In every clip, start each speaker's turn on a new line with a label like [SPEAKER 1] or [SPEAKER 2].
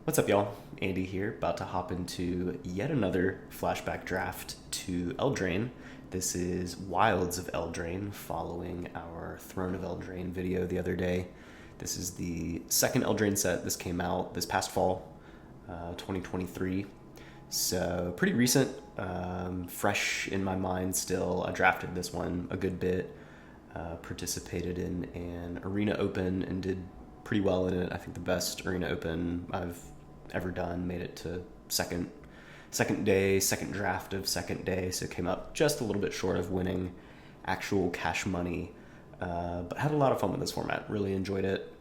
[SPEAKER 1] What's up, y'all? Andy here, about to hop into yet another flashback draft to Eldraine. This is Wilds of Eldraine, following our Throne of Eldraine video the other day. This is the second Eldraine set. This came out this past fall, 2023. So pretty recent, fresh in my mind still. I drafted this one a good bit, participated in an arena open and did pretty well in it. I think the best arena open I've ever done. Made it to second day, second draft of second day, so came up just a little bit short of winning actual cash money. But had a lot of fun with this format. Really enjoyed it.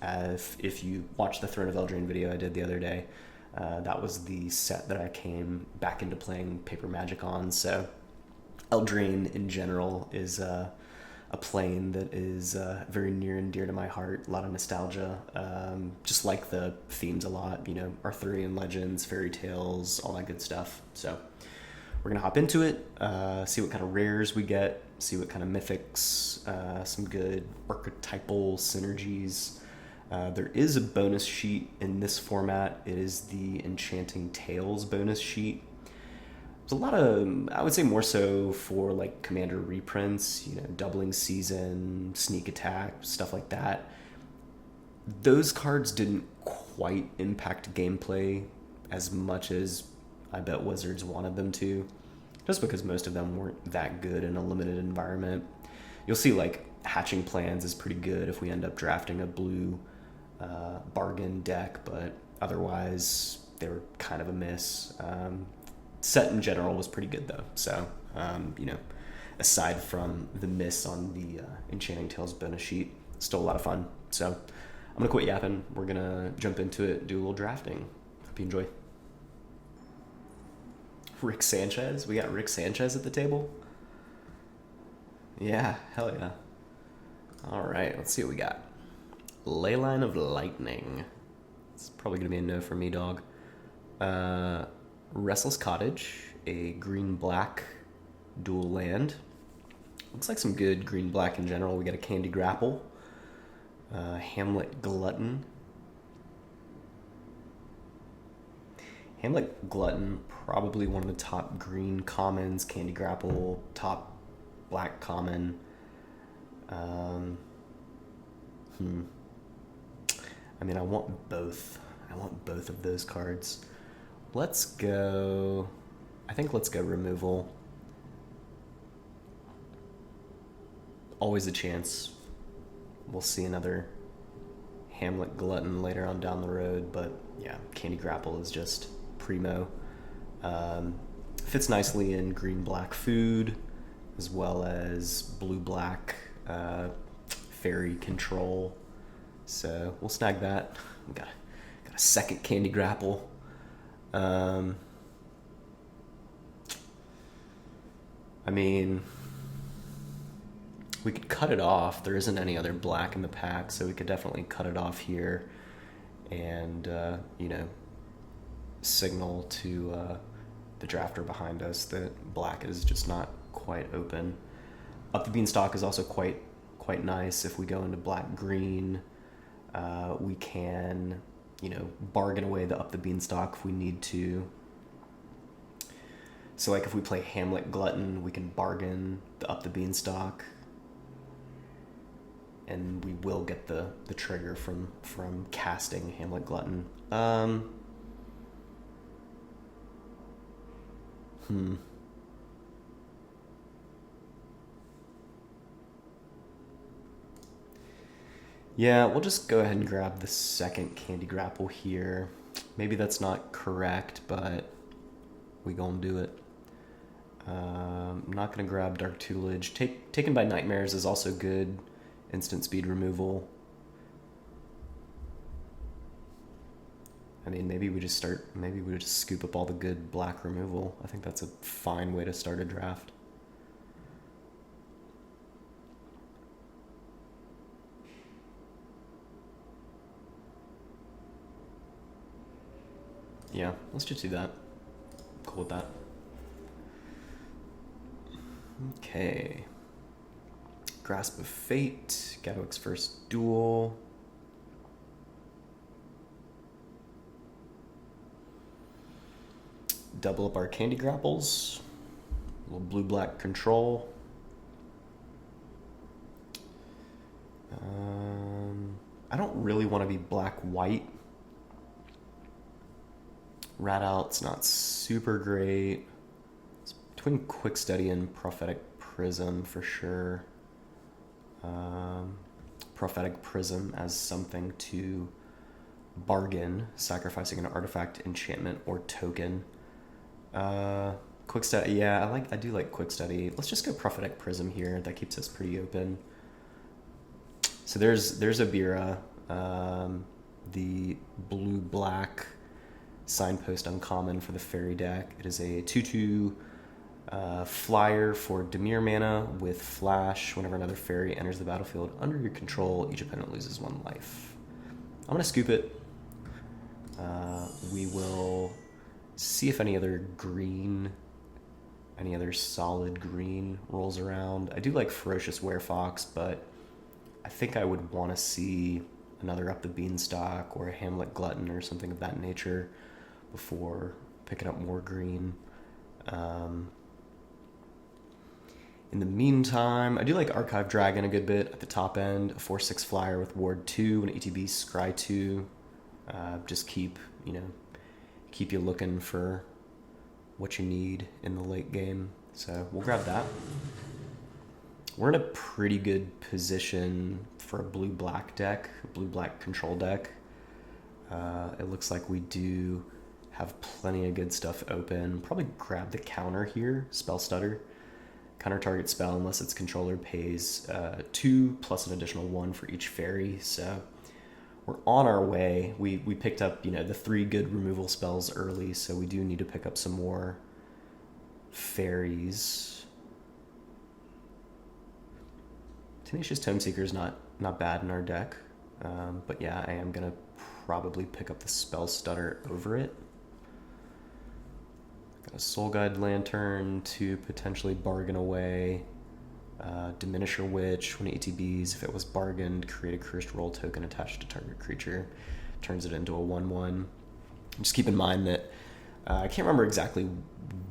[SPEAKER 1] If you watched the Throne of Eldraine video I did the other day, that was the set that I came back into playing Paper Magic on. So Eldraine in general is a plane that is very near and dear to my heart. A lot of nostalgia. Just like the themes a lot, Arthurian legends, fairy tales, all that good stuff. So we're going to hop into it, see what kind of rares we get, see what kind of mythics, some good archetypal synergies. There is a bonus sheet in this format. It is the Enchanting Tales bonus sheet. There's a lot of, I would say more so for like commander reprints, doubling season, sneak attack, stuff like that. Those cards didn't quite impact gameplay as much as I bet Wizards wanted them to, just because most of them weren't that good in a limited environment. You'll see like Hatching Plans is pretty good if we end up drafting a blue bargain deck, but otherwise they were kind of a miss. Set in general was pretty good though, so aside from the miss on the Enchanting Tales bonus sheet, still a lot of fun. So I'm gonna quit yapping. We're gonna jump into it, do a little drafting. Hope you enjoy. Rick Sanchez, we got Rick Sanchez at the table. Yeah, hell yeah. All right, let's see what we got. Leyline of Lightning. It's probably gonna be a no for me, dog. Restless Cottage, a green-black dual land. Looks like some good green-black in general. We got a Candy Grapple, Hamlet Glutton. Hamlet Glutton, probably one of the top green commons. Candy Grapple, top black common. I want both. I want both of those cards. Let's go removal. Always a chance we'll see another Hamlet Glutton later on down the road, but yeah, Candy Grapple is just primo. Fits nicely in green-black food, as well as blue-black fairy control. So we'll snag that. We got a second Candy Grapple. We could cut it off. There isn't any other black in the pack, so we could definitely cut it off here and, signal to the drafter behind us that black is just not quite open. Up the Beanstalk is also quite nice. If we go into black-green, we can bargain away the Up the Beanstalk if we need to. So like if we play Hamlet Glutton, we can bargain the Up the Beanstalk, and we will get the trigger from casting Hamlet Glutton. Yeah, we'll just go ahead and grab the second Candy Grapple here. Maybe that's not correct, but we gonna do it. I'm not gonna grab Dark Tutelage. Taken by Nightmares is also good. Instant speed removal. Maybe we just scoop up all the good black removal. I think that's a fine way to start a draft. Yeah, let's just do that. Cool with that. Okay. Grasp of Fate, Gadwick's first duel. double up our candy grapples. A little blue-black control. I don't really want to be black-white. Rat Out's not super great. It's between Quick Study and Prophetic Prism for sure. Prophetic Prism as something to bargain, sacrificing an artifact, enchantment, or token. Quick Study, yeah, I do like Quick Study. Let's just go Prophetic Prism here. That keeps us pretty open. So there's Abira, the blue-black signpost uncommon for the fairy deck. It is a 2/2 flyer for Dimir mana with flash. Whenever another fairy enters the battlefield under your control, each opponent loses 1 life. I'm going to scoop it. We will see if any other solid green rolls around. I do like Ferocious Werefox, but I think I would want to see another Up the Beanstalk or a Hamlet Glutton or something of that nature before picking up more green. In the meantime, I do like Archive Dragon a good bit at the top end. A 4/6 flyer with Ward 2 and ETB Scry 2. Just keep you looking for what you need in the late game. So we'll grab that. We're in a pretty good position for a blue-black deck, a blue-black control deck. It looks like we do have plenty of good stuff open. Probably grab the counter here, Spell Stutter. Counter target spell unless its controller pays 2 plus an additional 1 for each fairy. So we're on our way. We picked up the 3 good removal spells early, so we do need to pick up some more fairies. Tenacious Tomeseeker is not bad in our deck, but yeah, I am gonna probably pick up the Spell Stutter over it. Got a Soul Guide Lantern to potentially bargain away. Diminisher Witch, when it ETBs, if it was bargained, create a cursed roll token attached to target creature, turns it into a 1/1. Just keep in mind that I can't remember exactly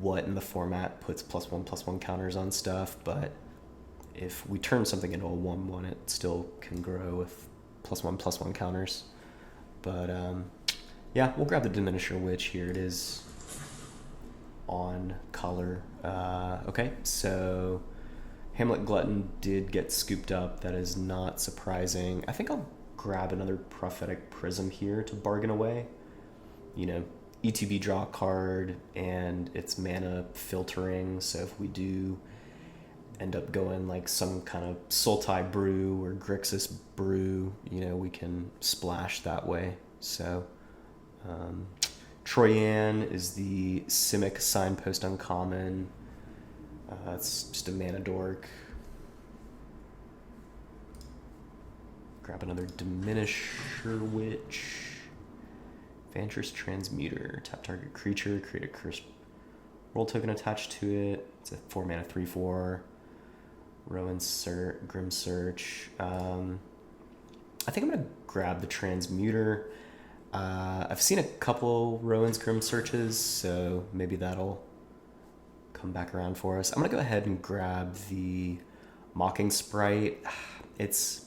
[SPEAKER 1] what in the format puts +1/+1 counters on stuff, but if we turn something into a 1/1, it still can grow with +1/+1 counters. But yeah, we'll grab the Diminisher Witch. Here it is on color. Okay, so Hamlet Glutton did get scooped up. That is not surprising. I think I'll grab another Prophetic Prism here to bargain away. ETB draw a card and it's mana filtering, so if we do end up going like some kind of Sultai Brew or Grixis Brew, we can splash that way. So Troyan is the Simic Signpost uncommon. It's just a mana dork. Grab another Diminisher Witch. Vantress Transmuter. Tap target creature, create a cursed roll token attached to it. It's a 4 mana 3/4. Rowan Grim Search. I think I'm going to grab the Transmuter. I've seen a couple Rowan's Grim Searches, so maybe that'll come back around for us. I'm going to go ahead and grab the Mocking Sprite. It's,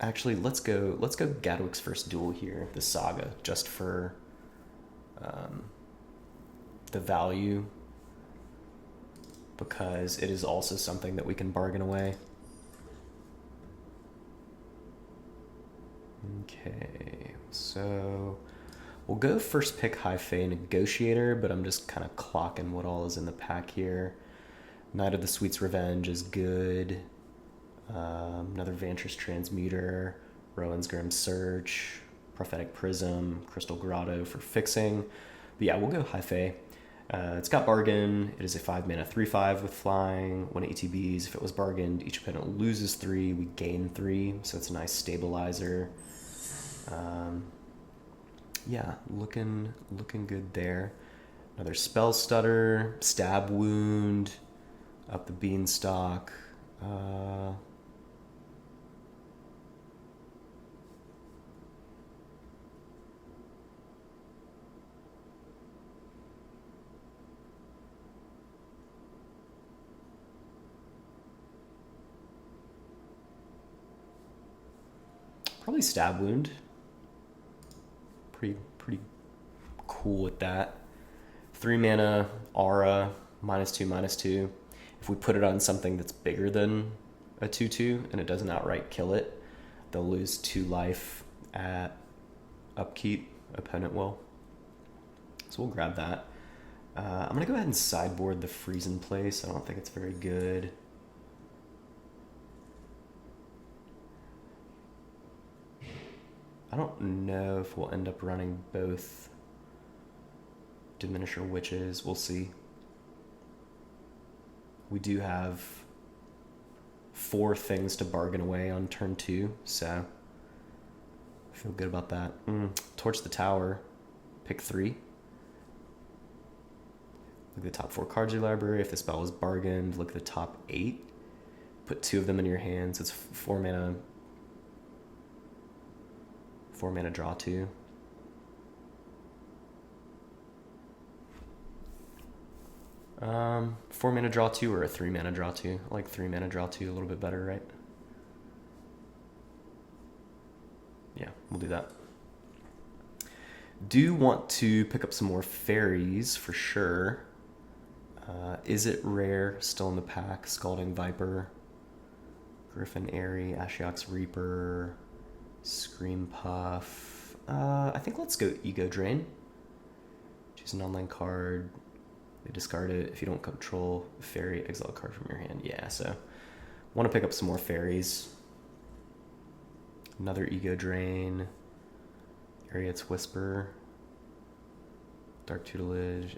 [SPEAKER 1] actually, let's go Gadwick's First Duel here, the Saga, just for the value, because it is also something that we can bargain away. Okay, so we'll go first pick High Fae Negotiator, but I'm just kind of clocking what all is in the pack here. Knight of the Sweet's Revenge is good. Another Vantress Transmuter, Rowan's Grim Search, Prophetic Prism, Crystal Grotto for fixing. But yeah, we'll go High Fae. It's got Bargain. It is a 5 mana 3/5 with flying. When it ETBs, if it was bargained, each opponent loses 3, we gain 3, so it's a nice stabilizer. Yeah, looking good there. Another Spell Stutter, Stab Wound, Up the Beanstalk. Probably Stab Wound. Pretty cool with that. 3 mana, Aura, -2/-2. If we put it on something that's bigger than a 2/2 and it doesn't outright kill it, they'll lose 2 life at upkeep. Opponent will. So we'll grab that. I'm going to go ahead and sideboard the Freeze in Place. I don't think it's very good. I don't know if we'll end up running both Diminisher Witches. We'll see. We do have 4 things to bargain away on turn 2, so I feel good about that. Torch the Tower. Pick 3. Look at the top 4 cards of your library. If the spell is bargained, look at the top 8. Put 2 of them in your hands. It's 4 mana. 4 mana draw 2. Four mana draw 2 or a 3 mana draw 2. I like 3 mana draw 2 a little bit better, right? Yeah, we'll do that. Do want to pick up some more fairies for sure. Is it rare? Still in the pack. Scalding Viper, Griffin Airy, Ashiok's Reaper, Scream Puff. I think let's go Ego Drain. Choose an online card. They discard it. If you don't control a fairy, exile a card from your hand. Yeah, so want to pick up some more fairies. Another Ego Drain. Ariet's Whisper. Dark Tutelage.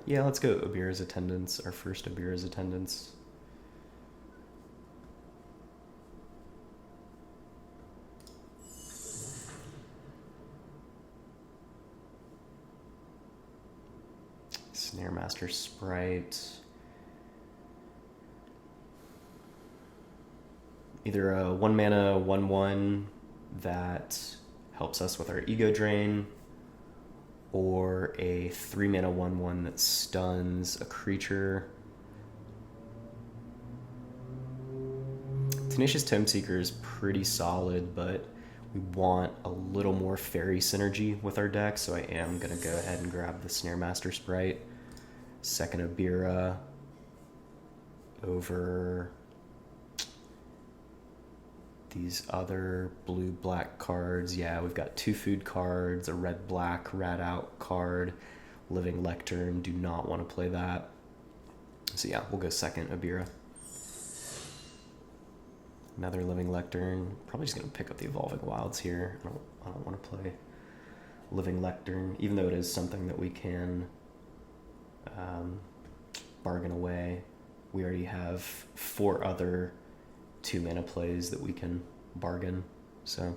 [SPEAKER 1] Yeah, let's go Abira's Attendance. Our first Abira's Attendance. Snare Master Sprite. Either a 1 mana 1/1 that helps us with our Ego Drain, or a 3 mana 1/1 that stuns a creature. Tenacious Tomeseeker is pretty solid, but we want a little more fairy synergy with our deck, so I am going to go ahead and grab the Snare Master Sprite. Second Abira over these other blue-black cards. Yeah, we've got 2 food cards, a red-black rat out card, Living Lectern. Do not want to play that. So yeah, we'll go second Abira. Another Living Lectern. Probably just going to pick up the Evolving Wilds here. I don't want to play Living Lectern, even though it is something that we can bargain away. We already have 4 other 2 mana plays that we can bargain, so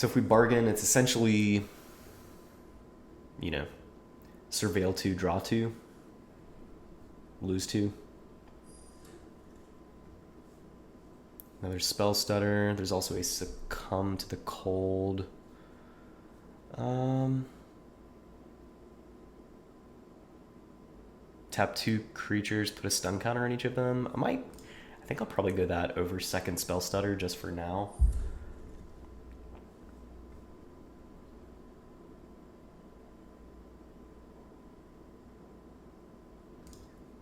[SPEAKER 1] if we bargain, it's essentially, you know, Surveil 2, draw 2, lose 2. Another Spell Stutter. There's also a Succumb to the Cold. Tap 2 creatures, put a stun counter on each of them. I think I'll probably go that over second Spell Stutter just for now.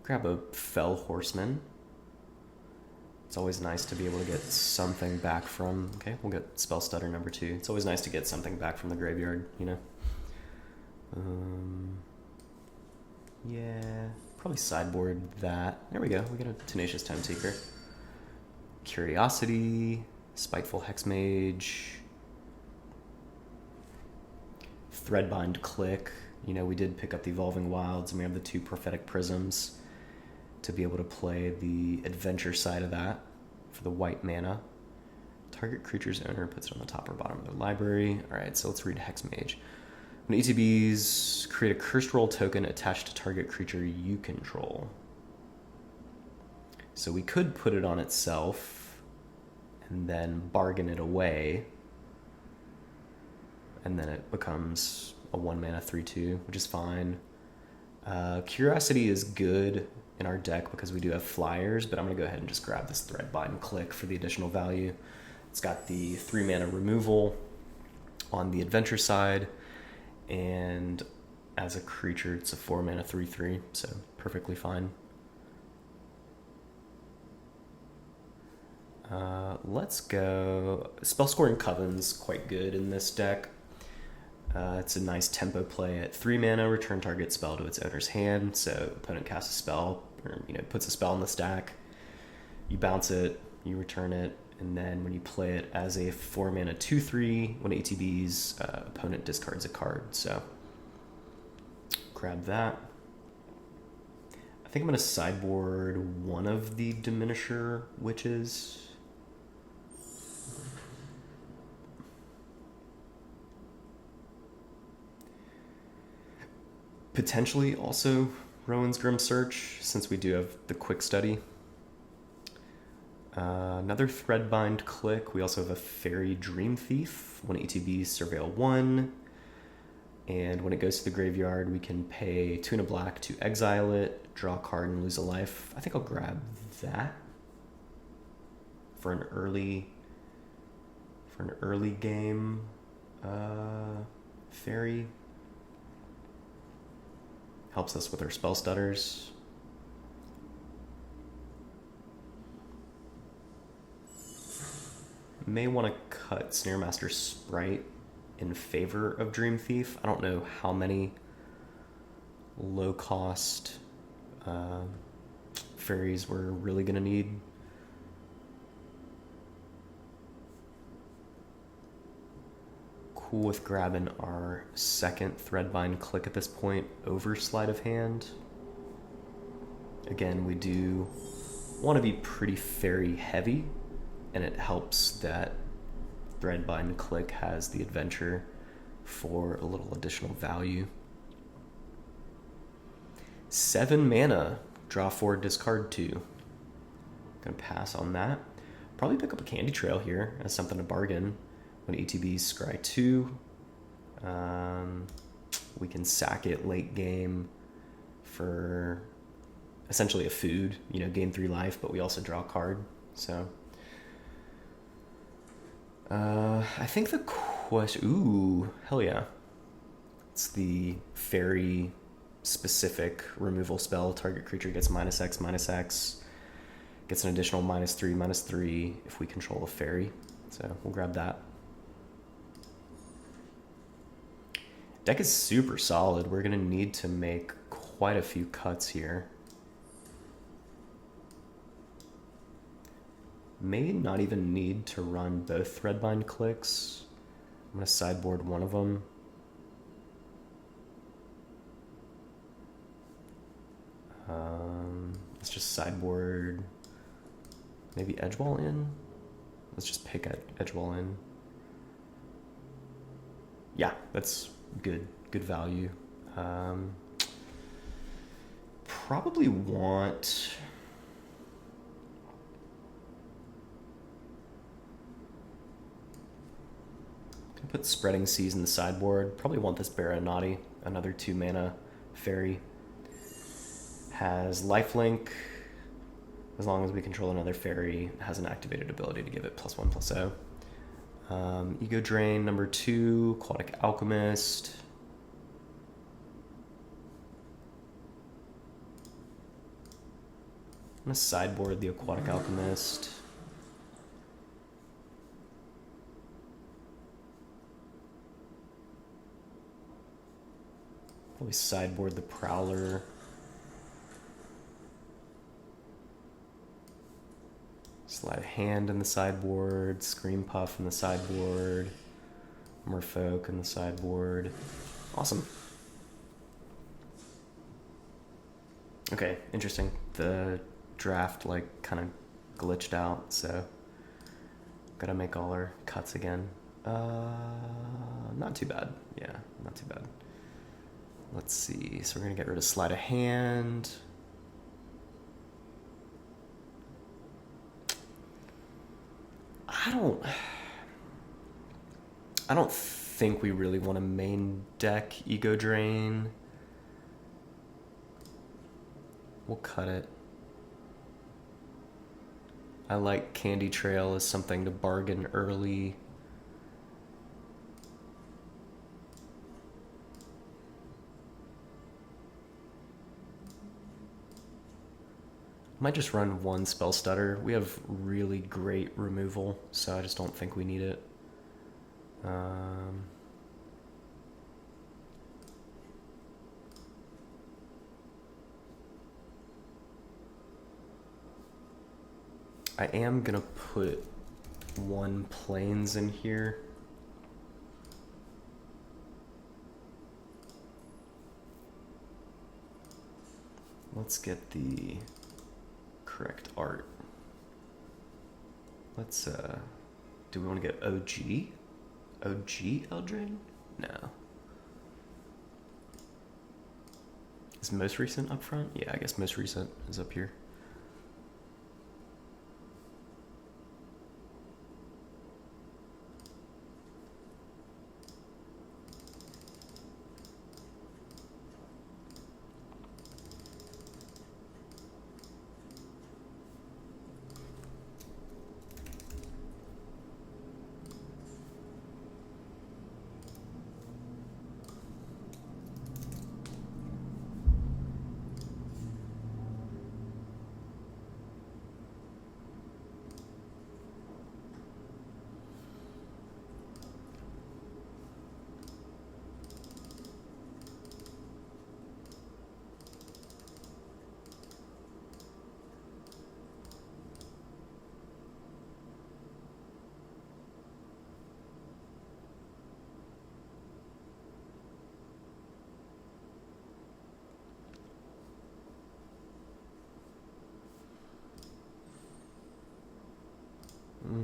[SPEAKER 1] Grab a Fell Horseman. It's always nice to be able to get something back from... Okay, we'll get Spell Stutter number 2. It's always nice to get something back from the graveyard, you know? Yeah, probably sideboard that. There we go, we get a Tenacious Tomeseeker. Curiosity, Spiteful Hexmage, Threadbind Click. You know, we did pick up the Evolving Wilds, and we have the 2 Prophetic Prisms to be able to play the adventure side of that for the white mana. Target creature's owner puts it on the top or bottom of their library. All right, so let's read Hexmage. When ETBs, create a Cursed Roll token attached to target creature you control. So we could put it on itself and then bargain it away, and then it becomes a 1-mana 3/2, which is fine. Curiosity is good in our deck because we do have flyers, but I'm going to go ahead and just grab this Threadbind Click for the additional value. It's got the 3-mana removal on the adventure side, and as a creature, it's a 4-mana 3/3, so perfectly fine. Let's go. Spell Scoring Coven's quite good in this deck. It's a nice tempo play at 3 mana, return target spell to its owner's hand. So opponent casts a spell, or puts a spell in the stack. You bounce it, you return it, and then when you play it as a 4 mana 2/3, when it ETBs, opponent discards a card. So grab that. I think I'm going to sideboard one of the Diminisher Witches. Potentially also Rowan's Grim Search, since we do have the quick study. Another Threadbind Click. We also have a Fairy Dream Thief. When ETBs, Surveil 1. And when it goes to the graveyard, we can pay 2 and a black to exile it, draw a card, and lose a life. I think I'll grab that for an early game fairy. Helps us with our spell stutters. May want to cut Snaremaster Sprite in favor of Dream Thief. I don't know how many low-cost fairies we're really going to need. Cool with grabbing our second Threadbind Click at this point over Sleight of Hand. Again, we do want to be pretty fairy heavy, and it helps that Threadbind Click has the adventure for a little additional value. 7 mana, draw 4, discard 2. Gonna pass on that. Probably pick up a Candy Trail here as something to bargain. When ETBs, scry 2. We can sack it late game for essentially a food, gain 3 life, but we also draw a card. So I think the question, ooh, hell yeah. It's the fairy specific removal spell. Target creature gets -X/-X, gets an additional -3/-3 if we control a fairy. So we'll grab that. Deck is super solid. We're going to need to make quite a few cuts here. May not even need to run both Threadbind Clicks. I'm going to sideboard one of them. Let's just sideboard maybe Edgewall in. Let's just pick Edgewall in. Yeah, that's good value. Probably want put Spreading Seas in the sideboard. Probably want this Baronati, another 2 mana fairy. Has lifelink. As long as we control another fairy, has an activated ability to give it +1/+0. Ego Drain, number 2, Aquatic Alchemist. I'm going to sideboard the Aquatic Alchemist. Probably sideboard the Prowler. Sleight of Hand in the sideboard, Scream Puff in the sideboard, Merfolk in the sideboard. Awesome. Okay, interesting. The draft kind of glitched out, so gotta make all our cuts again. Not too bad. Yeah, not too bad. Let's see. So we're gonna get rid of Sleight of Hand. I don't I don't think we really want to main deck Ego Drain. We'll cut it. I like Candy Trail as something to bargain early. Might just run one Spell Stutter. We have really great removal, so I just don't think we need it. I am gonna put one Plains in here. Let's get the correct art. Let's do we want to get OG? OG Eldraine? No. Is most recent up front? Yeah, I guess most recent is up here.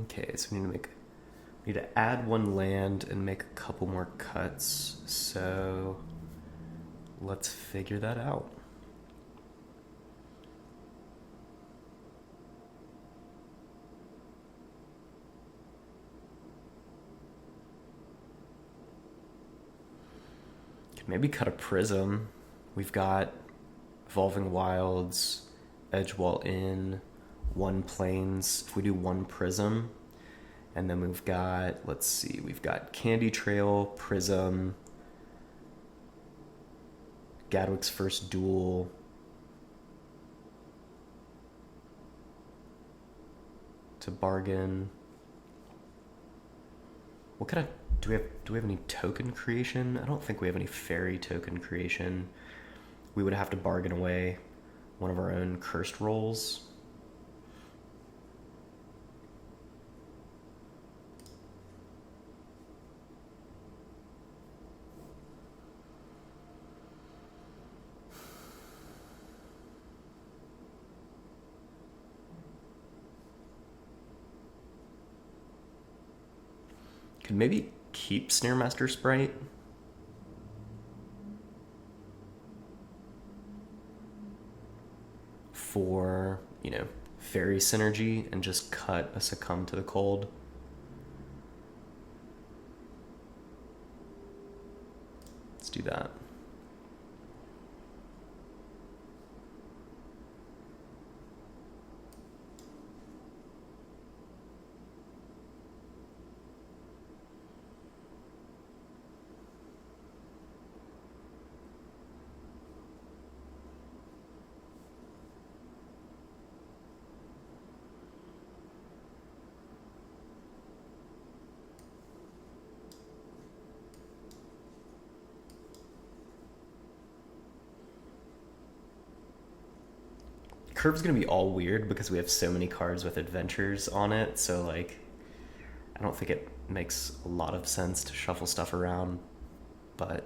[SPEAKER 1] Okay, so we need to add one land and make a couple more cuts. So let's figure that out. Could maybe cut a Prism. We've got Evolving Wilds, Edgewall Inn, one Plains. If we do one Prism, and then we've got, let's see, we've got Candy Trail, Prism, Gadwick's First Duel, to bargain. What kind of, do we have any token creation? I don't think we have any fairy token creation. We would have to bargain away one of our own cursed rolls. Could maybe keep Snaremaster Sprite. For, fairy synergy and just cut a Succumb to the Cold. Let's do that. Curve's gonna be all weird because we have so many cards with adventures on it, so I don't think it makes a lot of sense to shuffle stuff around, but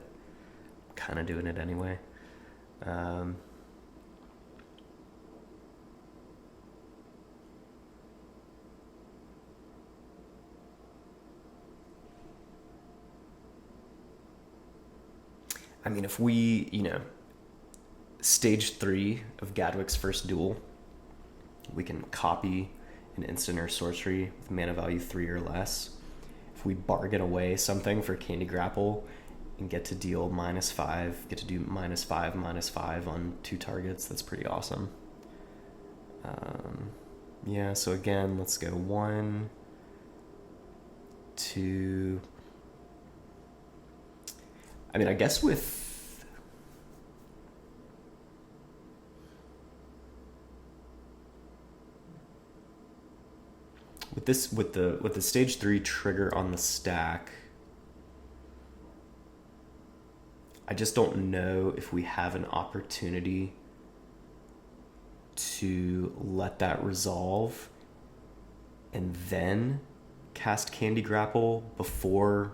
[SPEAKER 1] I'm kind of doing it anyway. I mean, if we, stage 3 of Gadwick's First Duel, we can copy an instant or sorcery with mana value 3 or less. If we bargain away something for Candy Grapple and get to deal -5, get to do -5/-5 on 2 targets, that's pretty awesome. Yeah, so again, let's go 1, 2. I mean, I guess with this, with the stage 3 trigger on the stack, I just don't know if we have an opportunity to let that resolve and then cast Candy Grapple before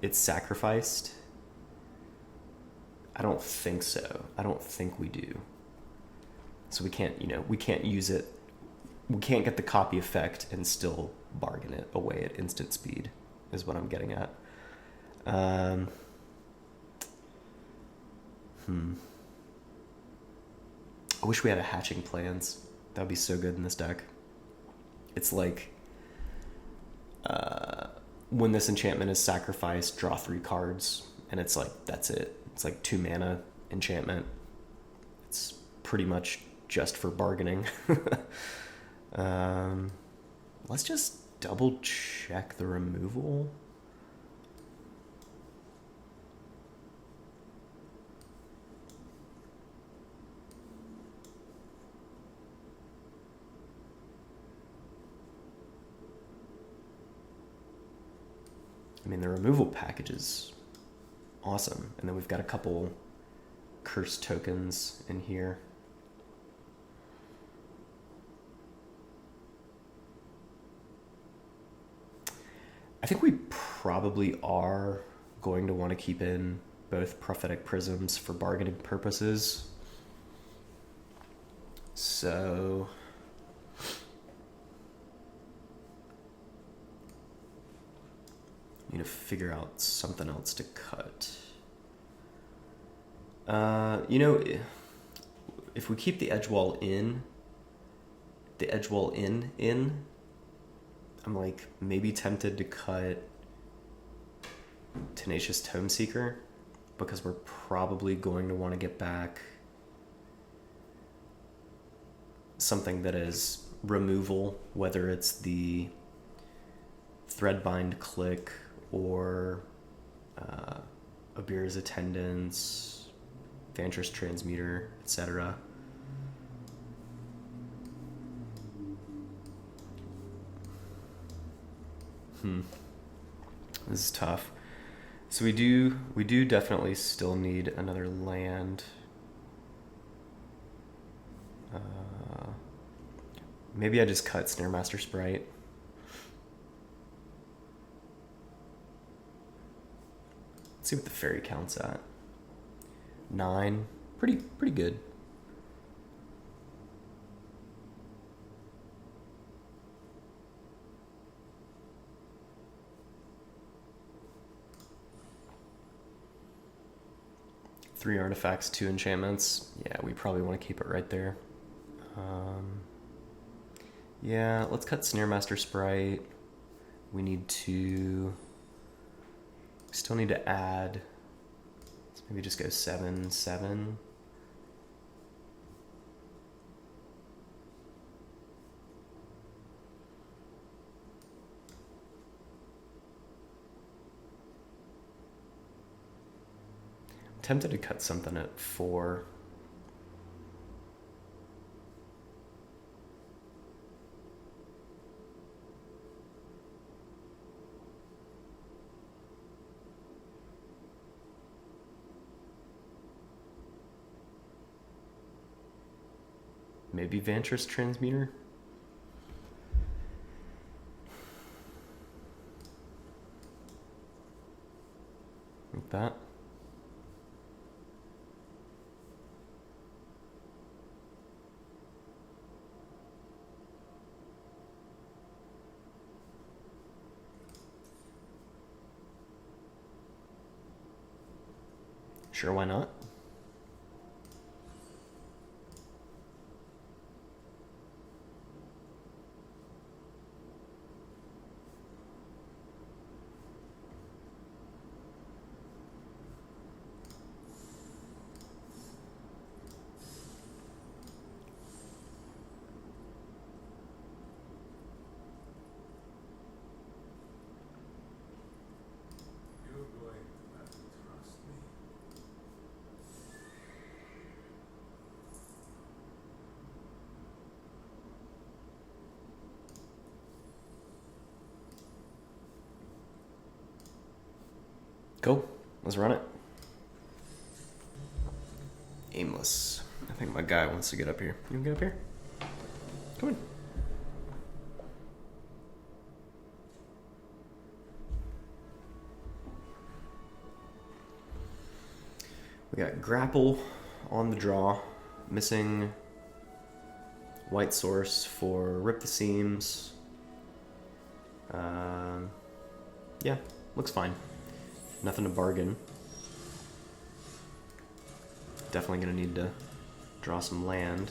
[SPEAKER 1] it's sacrificed. I don't think so. I don't think we do. So we can't use it. We can't get the copy effect and still bargain it away at instant speed, is what I'm getting at. I wish we had a hatching plans. That would be so good in this deck. It's like when this enchantment is sacrificed, draw 3 cards, and it's like, that's it. It's like 2 mana enchantment. It's pretty much just for bargaining. Let's just double check the removal. I mean, the removal package is awesome. And then we've got a couple curse tokens in here. I think we probably are going to want to keep in both prophetic prisms for bargaining purposes. So need to figure out something else to cut. If we keep the edge wall in, I'm like maybe tempted to cut Tenacious Tome Seeker, because we're probably going to want to get back something that is removal, whether it's the Threadbind Click or Abir's Attendance, Vantress Transmuter, etc. This is tough. So we do definitely still need another land. Maybe I just cut Snaremaster Sprite. Let's see what the fairy count's at. 9. Pretty good. Three artifacts, 2 enchantments. Yeah, we probably want to keep it right there. Yeah, let's cut Snaremaster Sprite. We still need to add. Let's maybe just go 7, 7. I'm tempted to cut something at 4. Maybe Vantress Transmuter? Like that. Sure, why not? Cool. Let's run it. Aimless. I think my guy wants to get up here. You can get up here? Come on. We got Grapple on the draw. Missing white source for Rip the Seams. Yeah, looks fine. Nothing to bargain. Definitely gonna need to draw some land.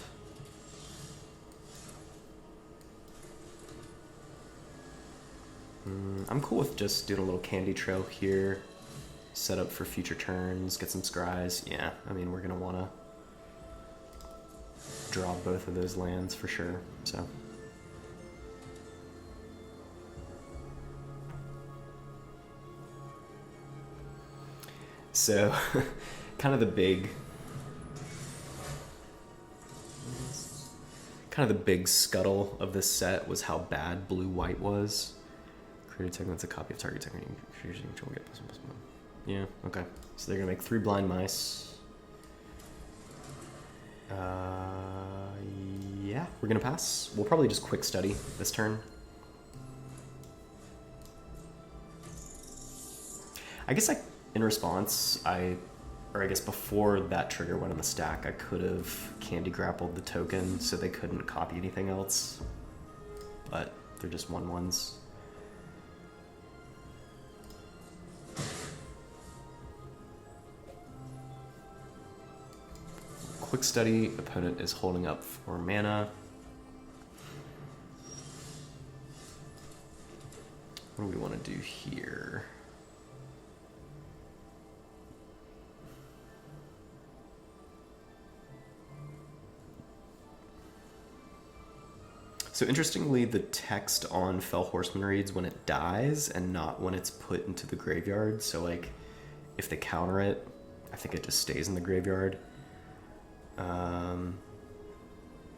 [SPEAKER 1] I'm cool with just doing a little candy trail here. Set up for future turns, get some scries. Yeah, I mean, we're gonna wanna draw both of those lands for sure, so. So, kind of the big scuttle of this set was how bad blue-white was. Create a token that's a copy of target token. You control get +1/+1. Yeah, okay. So they're gonna make 3 blind mice. Yeah, we're gonna pass. We'll probably just quick study this turn. I guess in response, I guess before that trigger went on the stack, I could have candy grappled the token so they couldn't copy anything else. But they're just 1/1s. Quick study, opponent is holding up 4 mana. What do we want to do here? So interestingly, the text on Fell Horseman reads when it dies and not when it's put into the graveyard. So like, if they counter it, I think it just stays in the graveyard.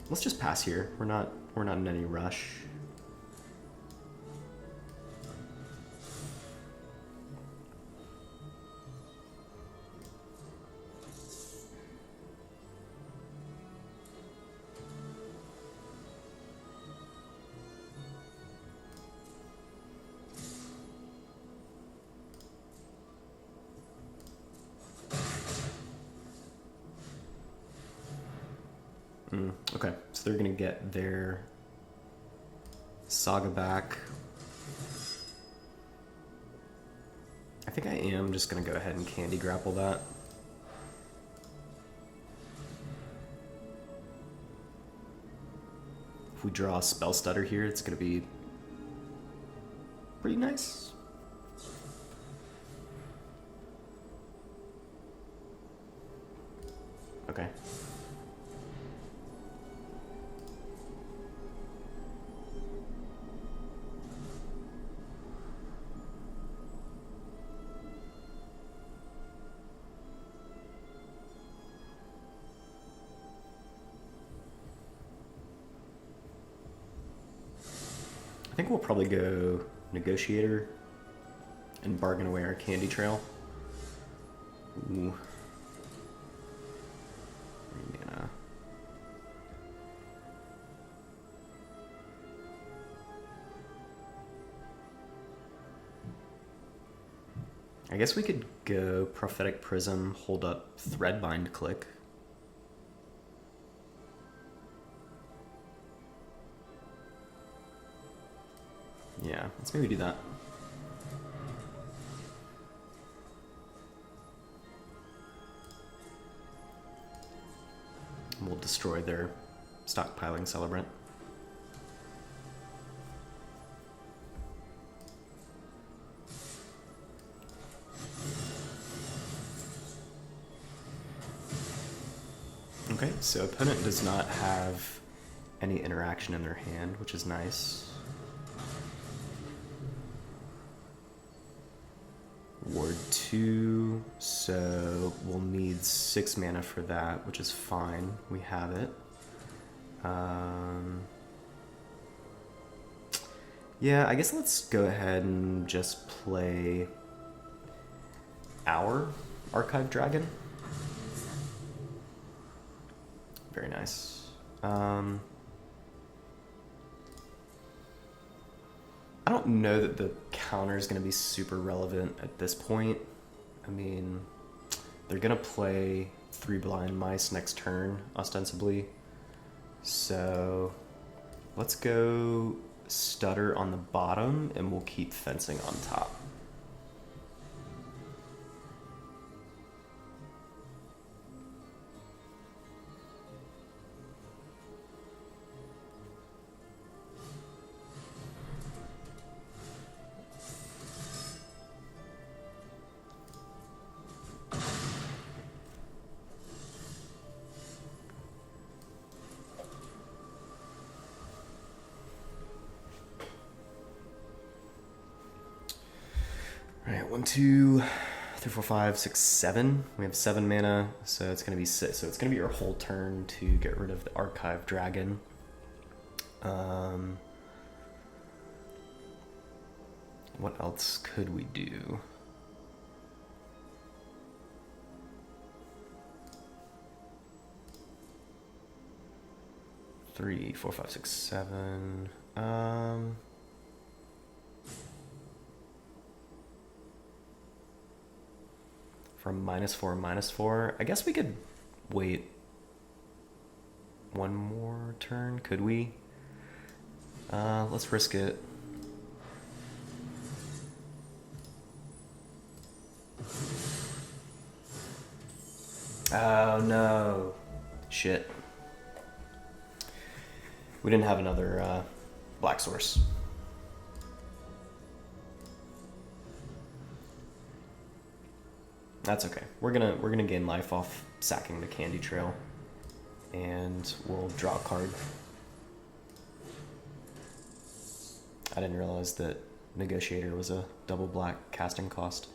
[SPEAKER 1] Let's just pass here. We're not in any rush. Okay, so they're gonna get their Saga back. I think I am just gonna go ahead and candy grapple that. If we draw a spell stutter here, it's gonna be pretty nice. Okay. I think we'll probably go Negotiator and bargain away our candy trail. Ooh. Mana. I guess we could go Prophetic Prism, hold up Threadbind, click. Yeah, let's maybe do that. And we'll destroy their stockpiling Celebrant. Okay, so opponent does not have any interaction in their hand, which is nice. Ward 2, so we'll need 6 mana for that, which is fine. We have it. Yeah, I guess let's go ahead and just play our Archive Dragon. Very nice. I don't know that the counter is going to be super relevant at this point. I mean, they're going to play 3 Blind Mice next turn, ostensibly. So let's go Stutter on the bottom, and we'll keep Fencing on top. Alright, 1, 2, 3, 4, 5, 6, 7. We have 7 mana, so it's gonna be 6. So it's gonna be your whole turn to get rid of the Archive Dragon. What else could we do? Three, 4, 5, 6, 7. From -4, -4. I guess we could wait one more turn. Could we? Let's risk it. Oh no. Shit. We didn't have another black source. That's okay. We're gonna gain life off sacking the Candy Trail, and we'll draw a card. I didn't realize that Negotiator was a double black casting cost.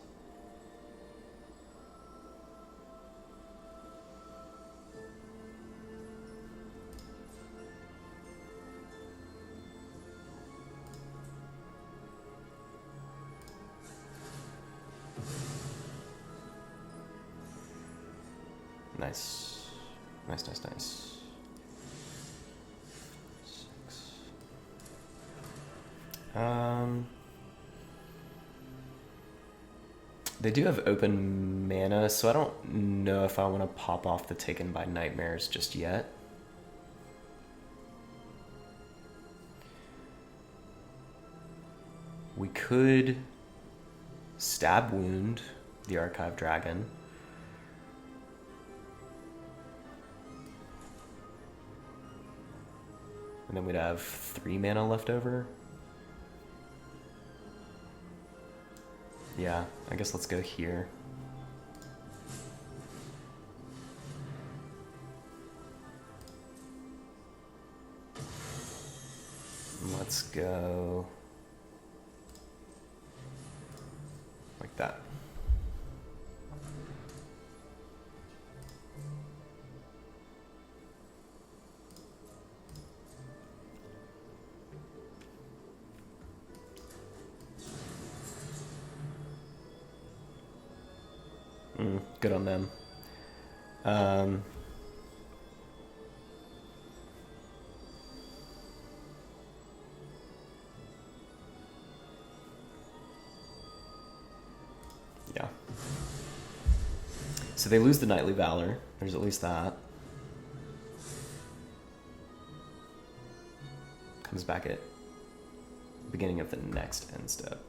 [SPEAKER 1] Nice. Nice, nice, nice. 6. They do have open mana, so I don't know if I want to pop off the Taken by Nightmares just yet. We could Stab Wound the Archive Dragon. And then we'd have 3 mana left over. Yeah, I guess let's go here. Let's go like that. Good on them. Yeah. So they lose the Knightly Valor. There's at least that. Comes back at the beginning of the next end step.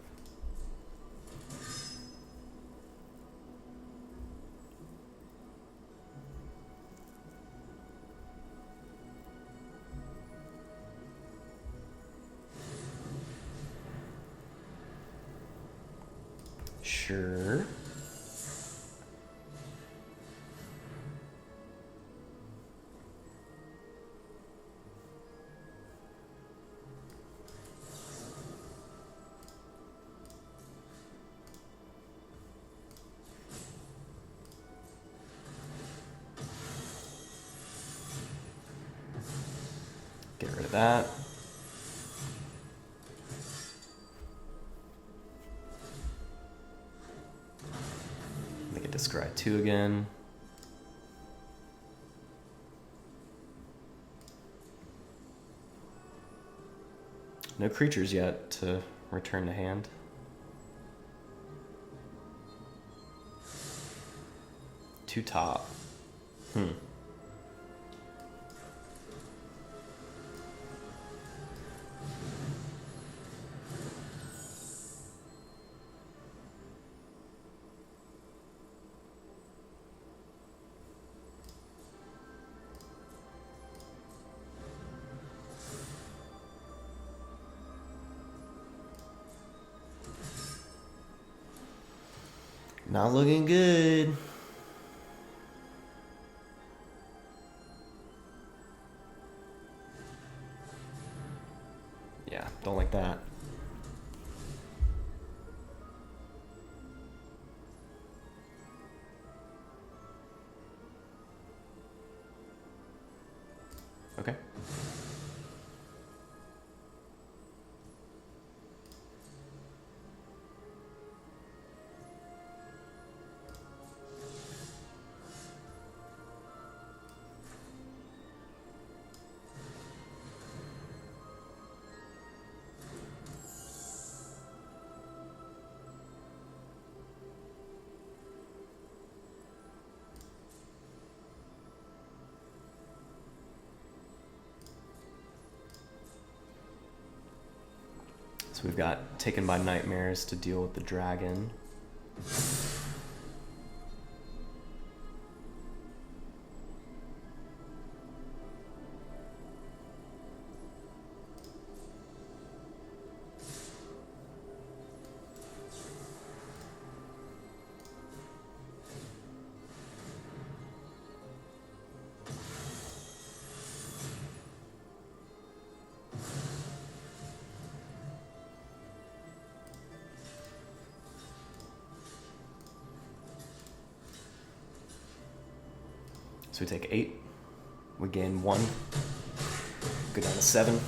[SPEAKER 1] Sure. Get rid of that. Scry 2 again. No creatures yet to return to hand. Two top. Not looking good. Yeah, don't like that. Okay. So we've got Taken by Nightmares to deal with the dragon. So we take 8, we gain 1, go down to 7.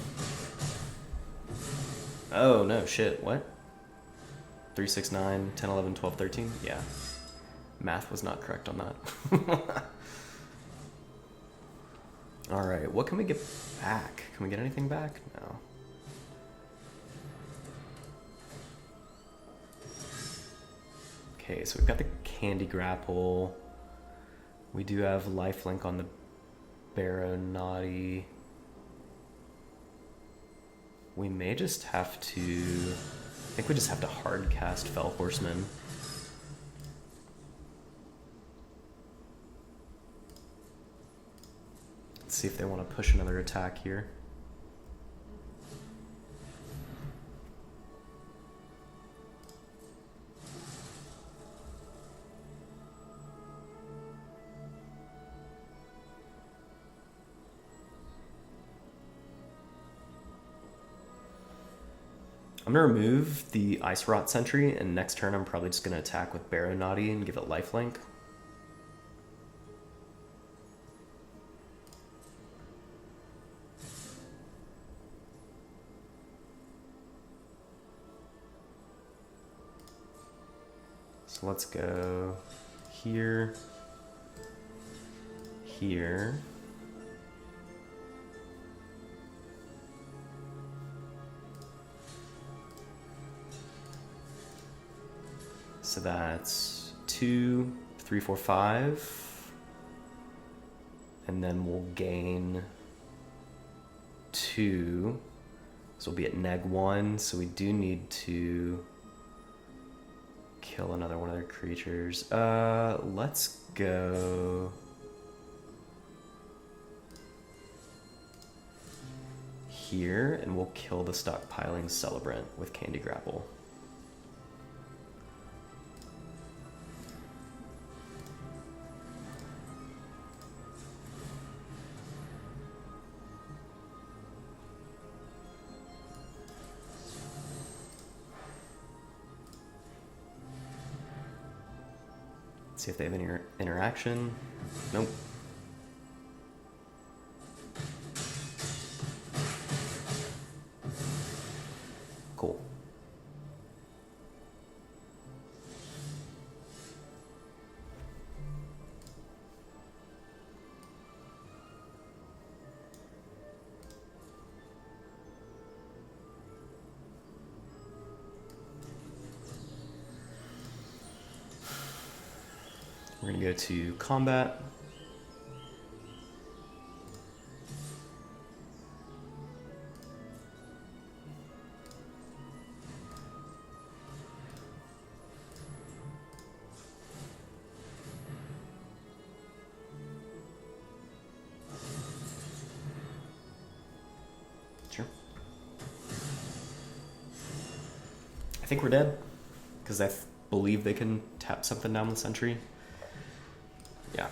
[SPEAKER 1] Oh no, shit, what? 3, 6, 9, 10, 11, 12, 13? Yeah. Math was not correct on that. Alright, what can we get back? Can we get anything back? No. Okay, so we've got the Candy Grapple. We do have lifelink on the Baronati. We may just have to... I think we just have to hard cast Fell Horseman. Let's see if they want to push another attack here. I'm going to remove the Ice Rot Sentry, and next turn I'm probably just going to attack with Baronati and give it lifelink. So let's go here, here. So that's 2, 3, 4, 5. And then we'll gain 2. So we'll be at -1. So we do need to kill another one of their creatures. Let's go here, and we'll kill the stockpiling Celebrant with Candy Grapple. See if they have any interaction. Nope. Cool. We're gonna go to combat. Sure. I think we're dead, because I believe they can tap something down with Sentry. Yeah.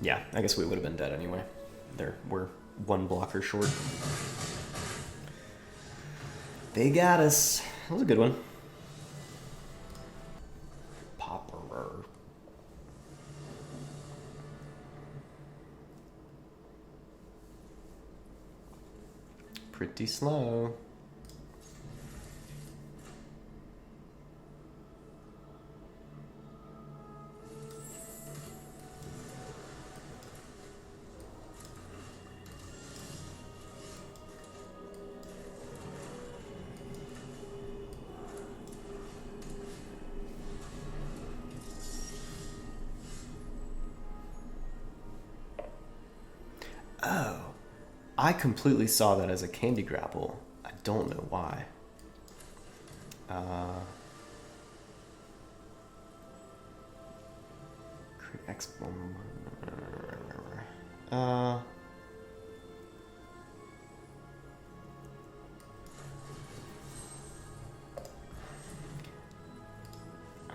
[SPEAKER 1] Yeah, I guess we would have been dead anyway. We're one blocker short. They got us. That was a good one. Popperer. Pretty slow. Oh, I completely saw that as a candy grapple. I don't know why. I'm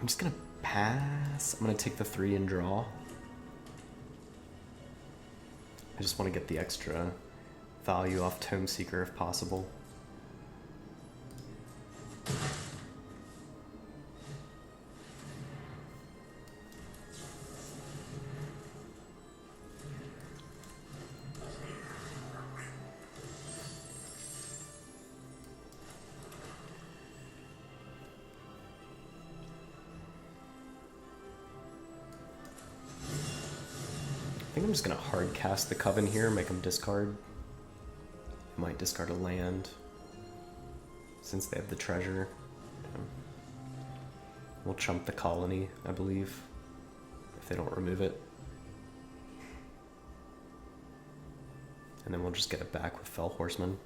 [SPEAKER 1] just gonna pass. I'm gonna take the 3 and draw. I just want to get the extra value off Tome Seeker if possible. I think I'm just going to hard cast the Coven here, make them discard. Might discard a land, since they have the treasure. We'll chump the colony, I believe, if they don't remove it. And then we'll just get it back with Fell Horseman.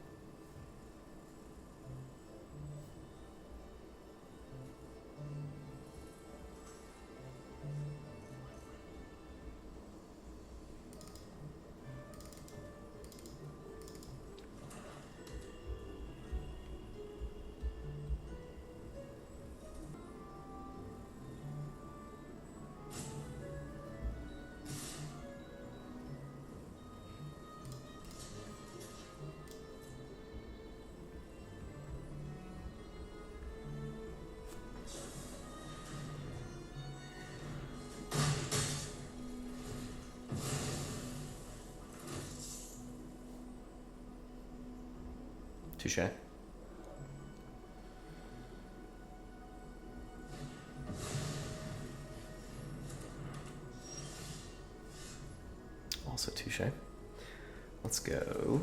[SPEAKER 1] Touché. Also touché. Let's go.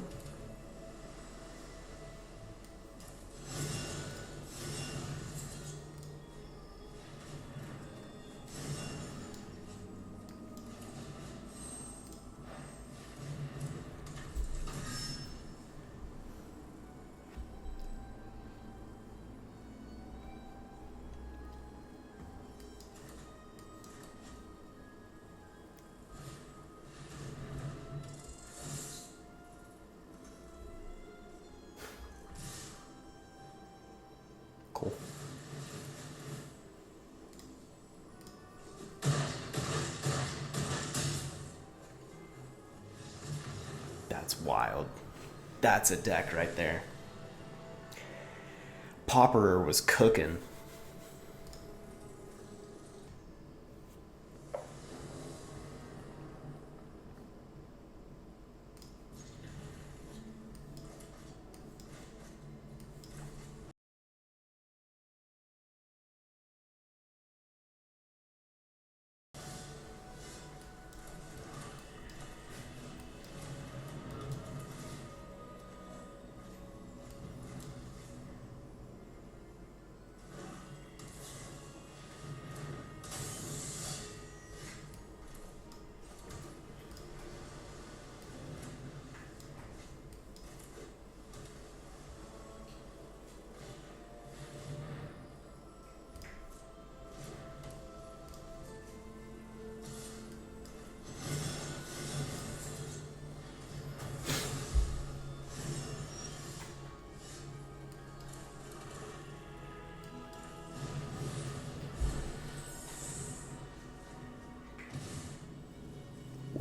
[SPEAKER 1] Cool. That's wild. That's a deck right there. Popperer was cooking.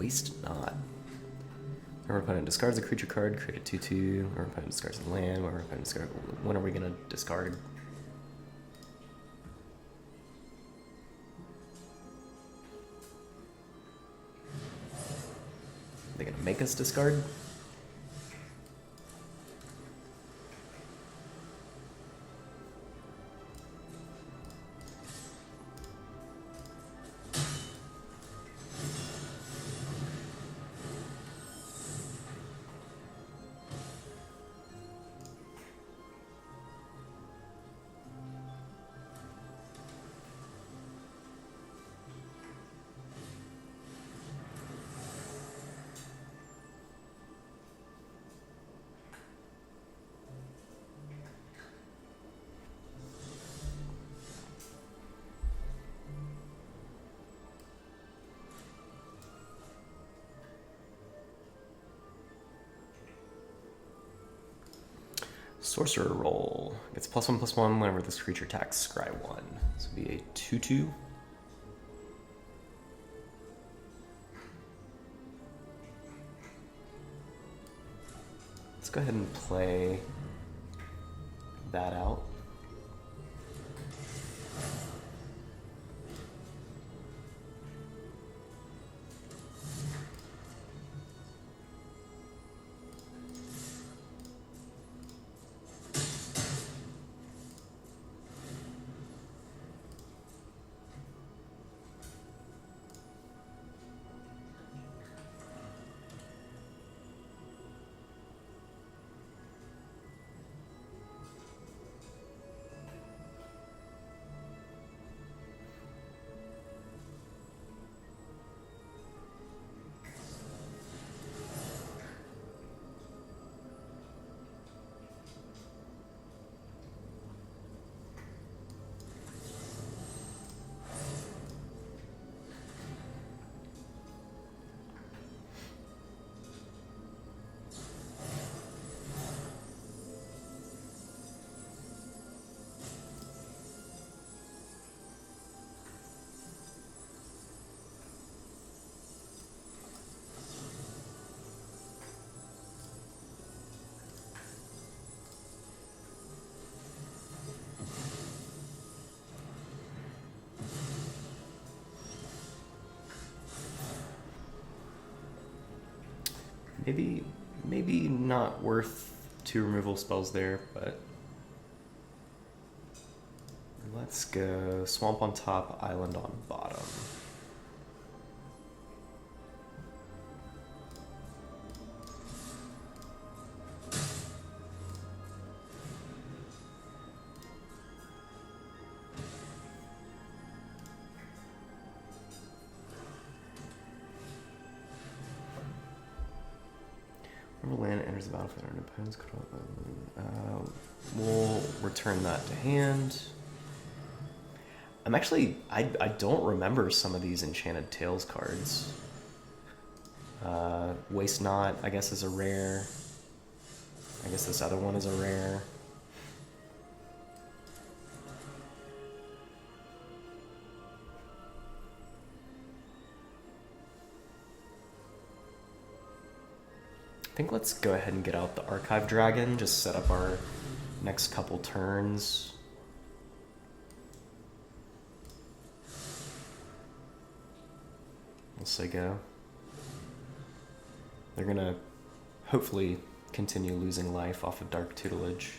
[SPEAKER 1] Waste Not. Whenever opponent discards a creature card, create a 2/2. Whenever opponent discards a land, whenever opponent discards... When are we going to discard? Are they going to make us discard? Sorcerer roll. Gets +1/+1 whenever this creature attacks, scry 1. This would be a 2/2. Let's go ahead and play that out. Maybe not worth 2 removal spells there, but let's go Swamp on top, Island on bottom. Whenever land enters the battlefield, our opponent's we'll return that to hand. I don't remember some of these Enchanted Tales cards. Waste Not, I guess, is a rare. I guess this other one is a rare. I think let's go ahead and get out the Archive Dragon, just set up our next couple turns. We'll say go. They're gonna hopefully continue losing life off of Dark Tutelage.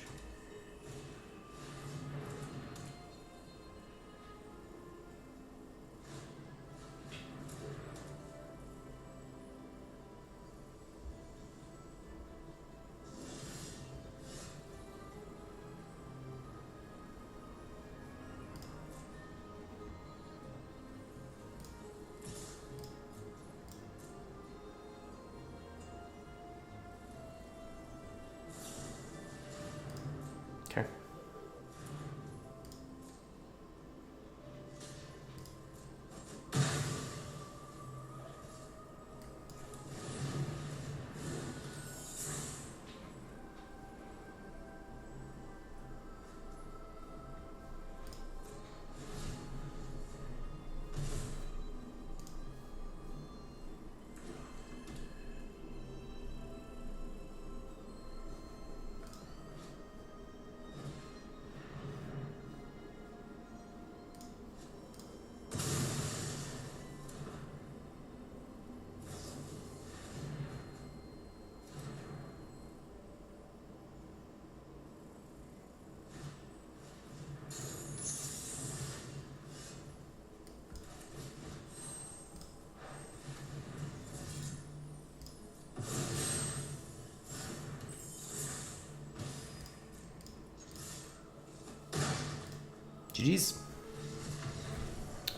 [SPEAKER 1] GG's.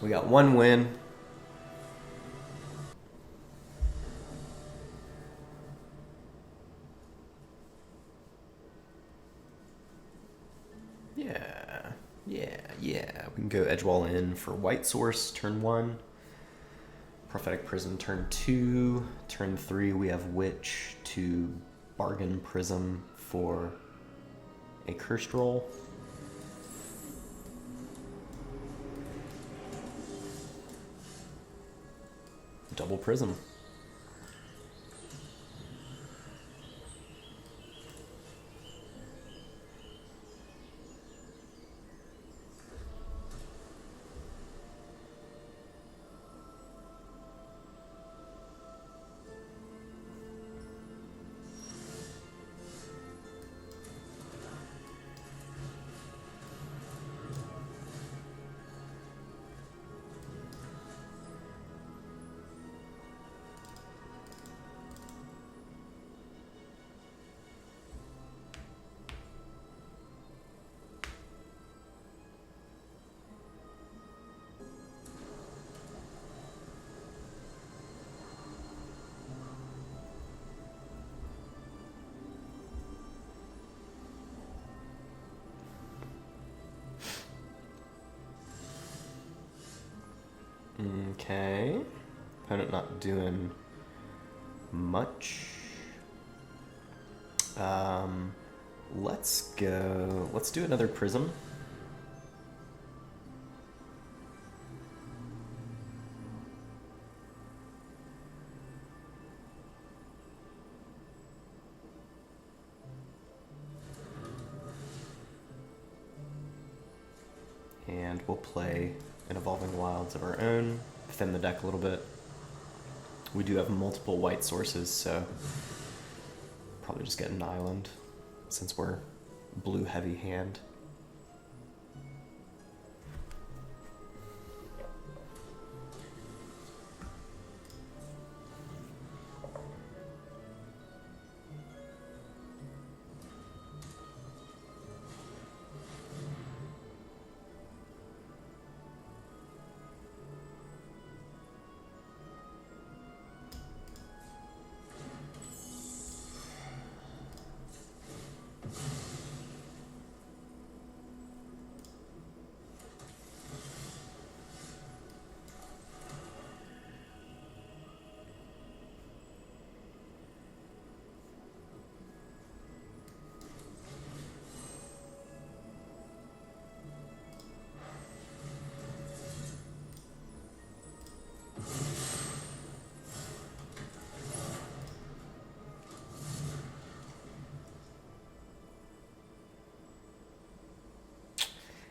[SPEAKER 1] We got one win. Yeah. We can go Edgewall in for White Source, turn 1. Prophetic Prism, turn 2. Turn 3, we have Witch to Bargain Prism for a Cursed Roll. Double Prism. Okay. Opponent not doing much. Let's do another Prism. And we'll play an Evolving Wilds of our own, thin the deck a little bit. We do have multiple white sources, so probably just get an island since we're blue heavy hand.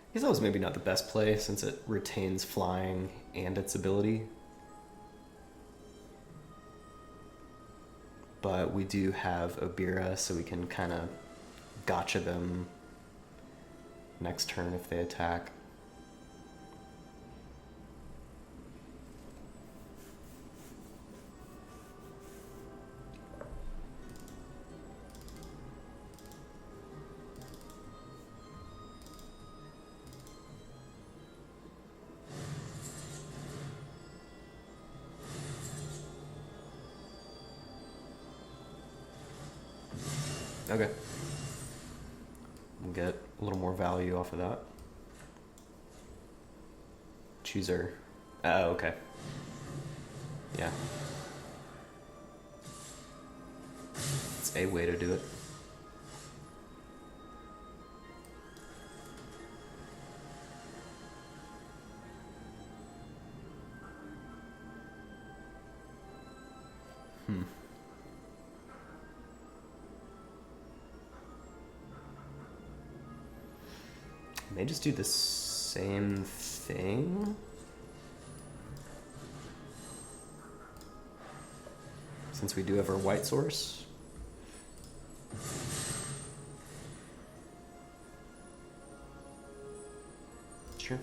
[SPEAKER 1] I guess that was maybe not the best play since it retains flying and its ability. But we do have Obira, so we can kind of gotcha them next turn if they attack. Okay. We'll get a little more value off of that. Chooser. Oh, okay. Yeah. It's a way to do it. May just do the same thing. Since we do have our white source. Sure.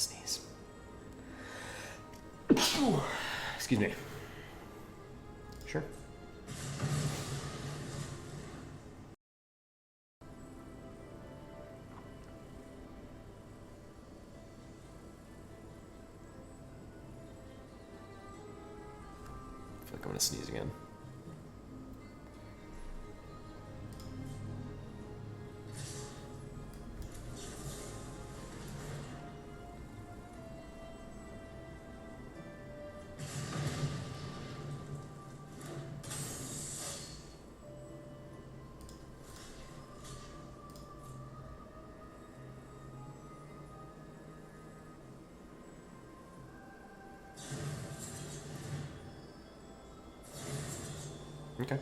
[SPEAKER 1] sneeze. Excuse me. Sure. I feel like I'm gonna sneeze again. Okay.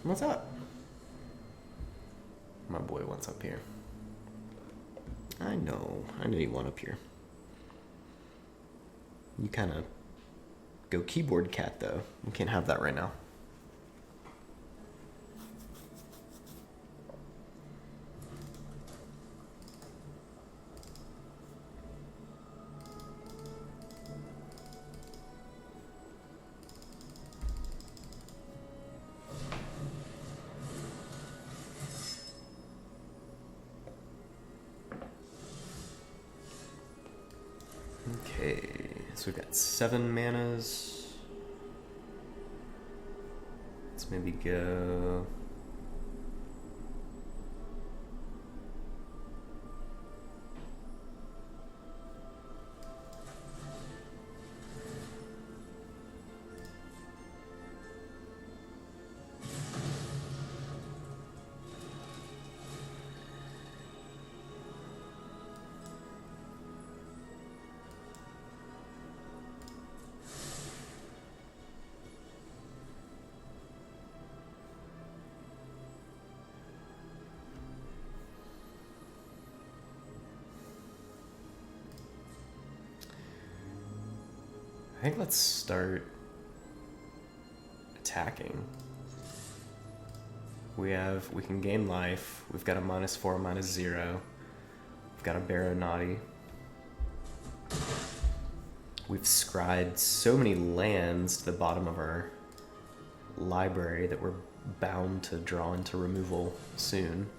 [SPEAKER 1] What's up? My boy wants up here. I know you want up here. You kind of go keyboard cat, though. We can't have that right now. Okay, so we've got 7 manas. Let's maybe go... I think let's start attacking. We can gain life. We've got a -4, -0. We've got a Baronati. We've scribed so many lands to the bottom of our library that we're bound to draw into removal soon.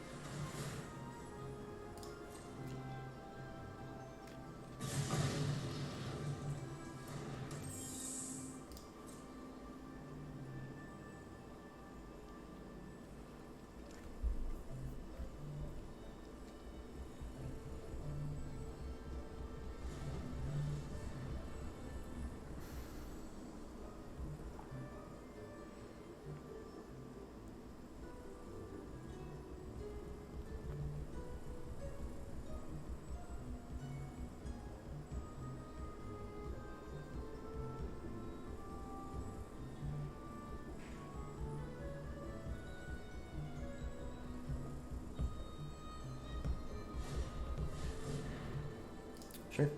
[SPEAKER 1] Sure.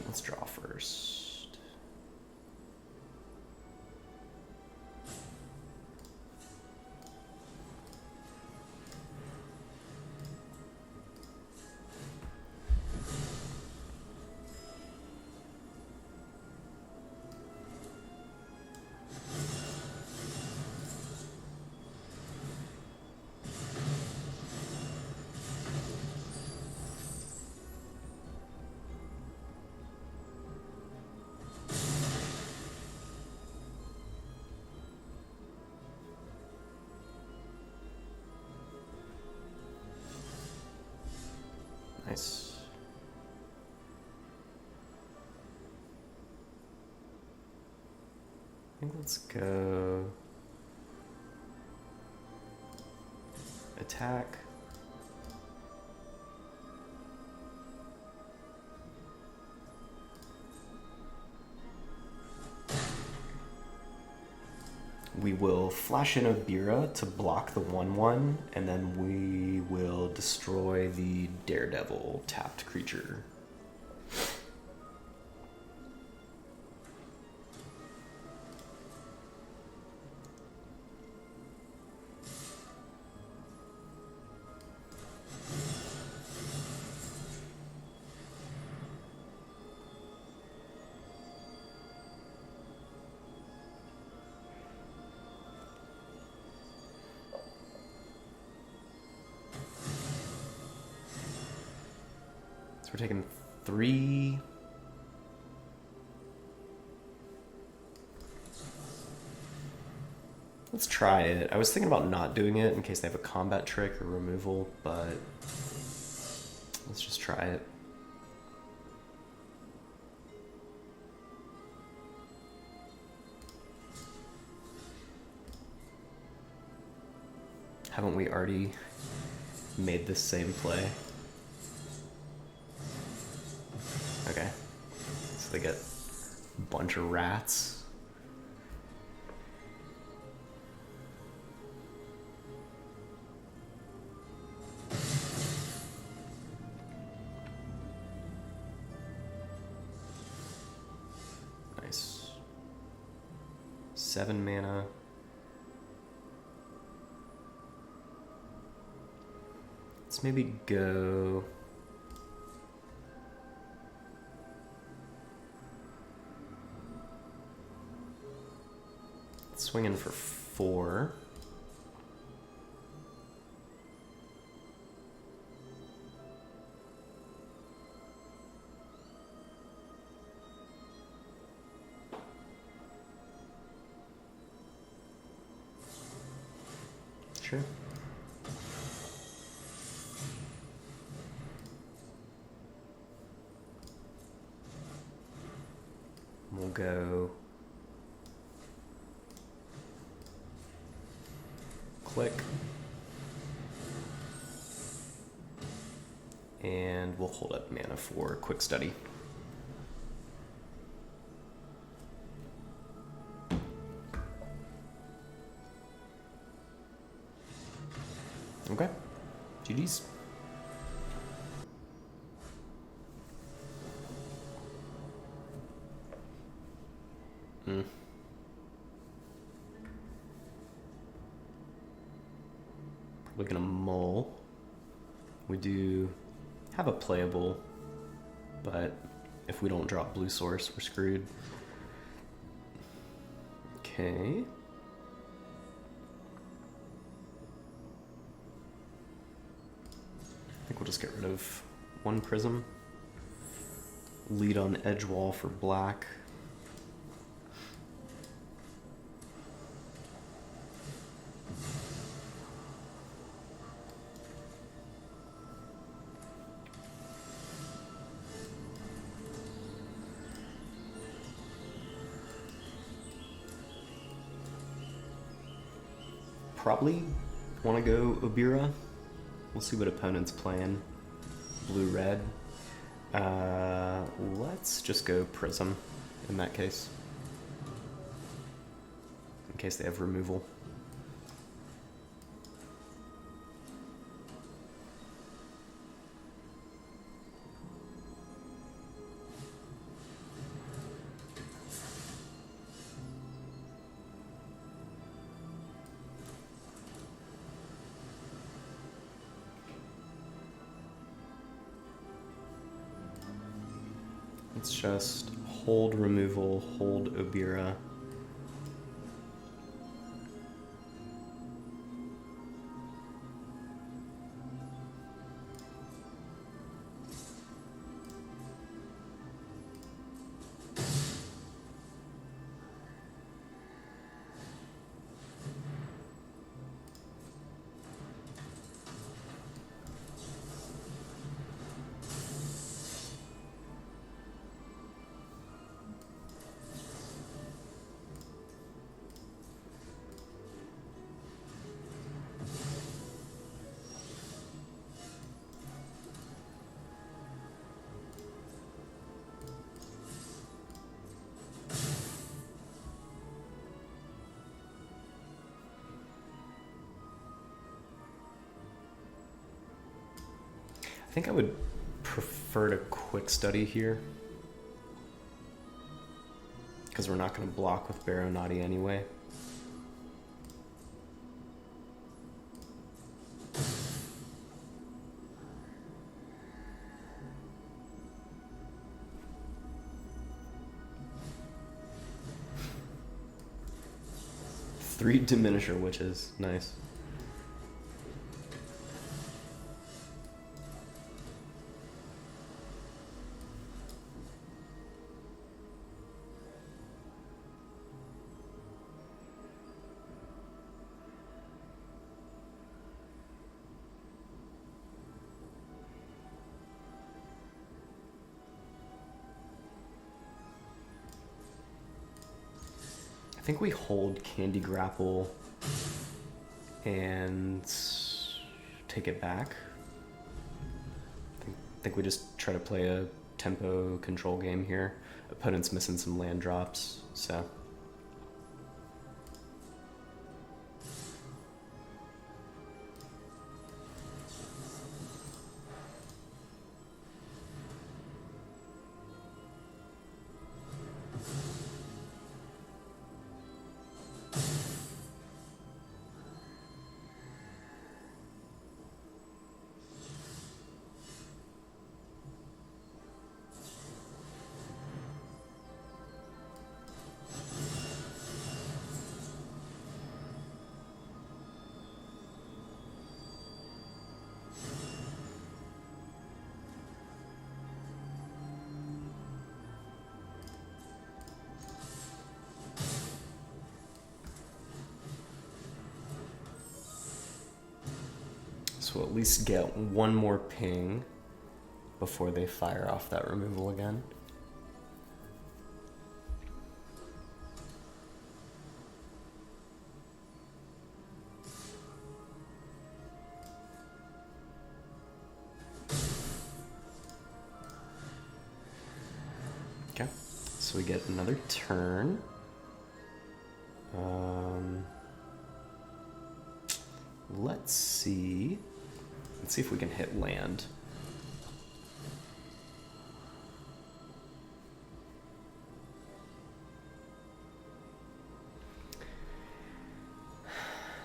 [SPEAKER 1] Let's draw first. think let's go attack. We will flash in a Bira to block the 1/1, and then we will destroy the Daredevil tapped creature. So we're taking 3. Let's try it. I was thinking about not doing it in case they have a combat trick or removal, but let's just try it. Haven't we already made this same play? Okay. So they get a bunch of rats. Nice. 7 mana. Let's maybe go... swinging for 4. Sure. We'll go click, and we'll hold up mana for quick study. Okay, GG's. Probably gonna mull. We do have a playable, but if we don't drop blue source, we're screwed. Okay. I think we'll just get rid of 1 prism. Lead on edge wall for black. Probably want to go Obira. We'll see what opponent's playing. Blue-red. Let's just go Prism in that case. In case they have removal. Let's just hold removal, hold Obira. think I would prefer to quick study here, because we're not going to block with Baronati anyway. Three Diminisher Witches, nice. I think we hold Candy Grapple and take it back. I think we just try to play a tempo control game here. Opponent's missing some land drops, so. So we'll at least get one more ping before they fire off that removal again. Okay, so we get another turn. Let's see if we can hit land.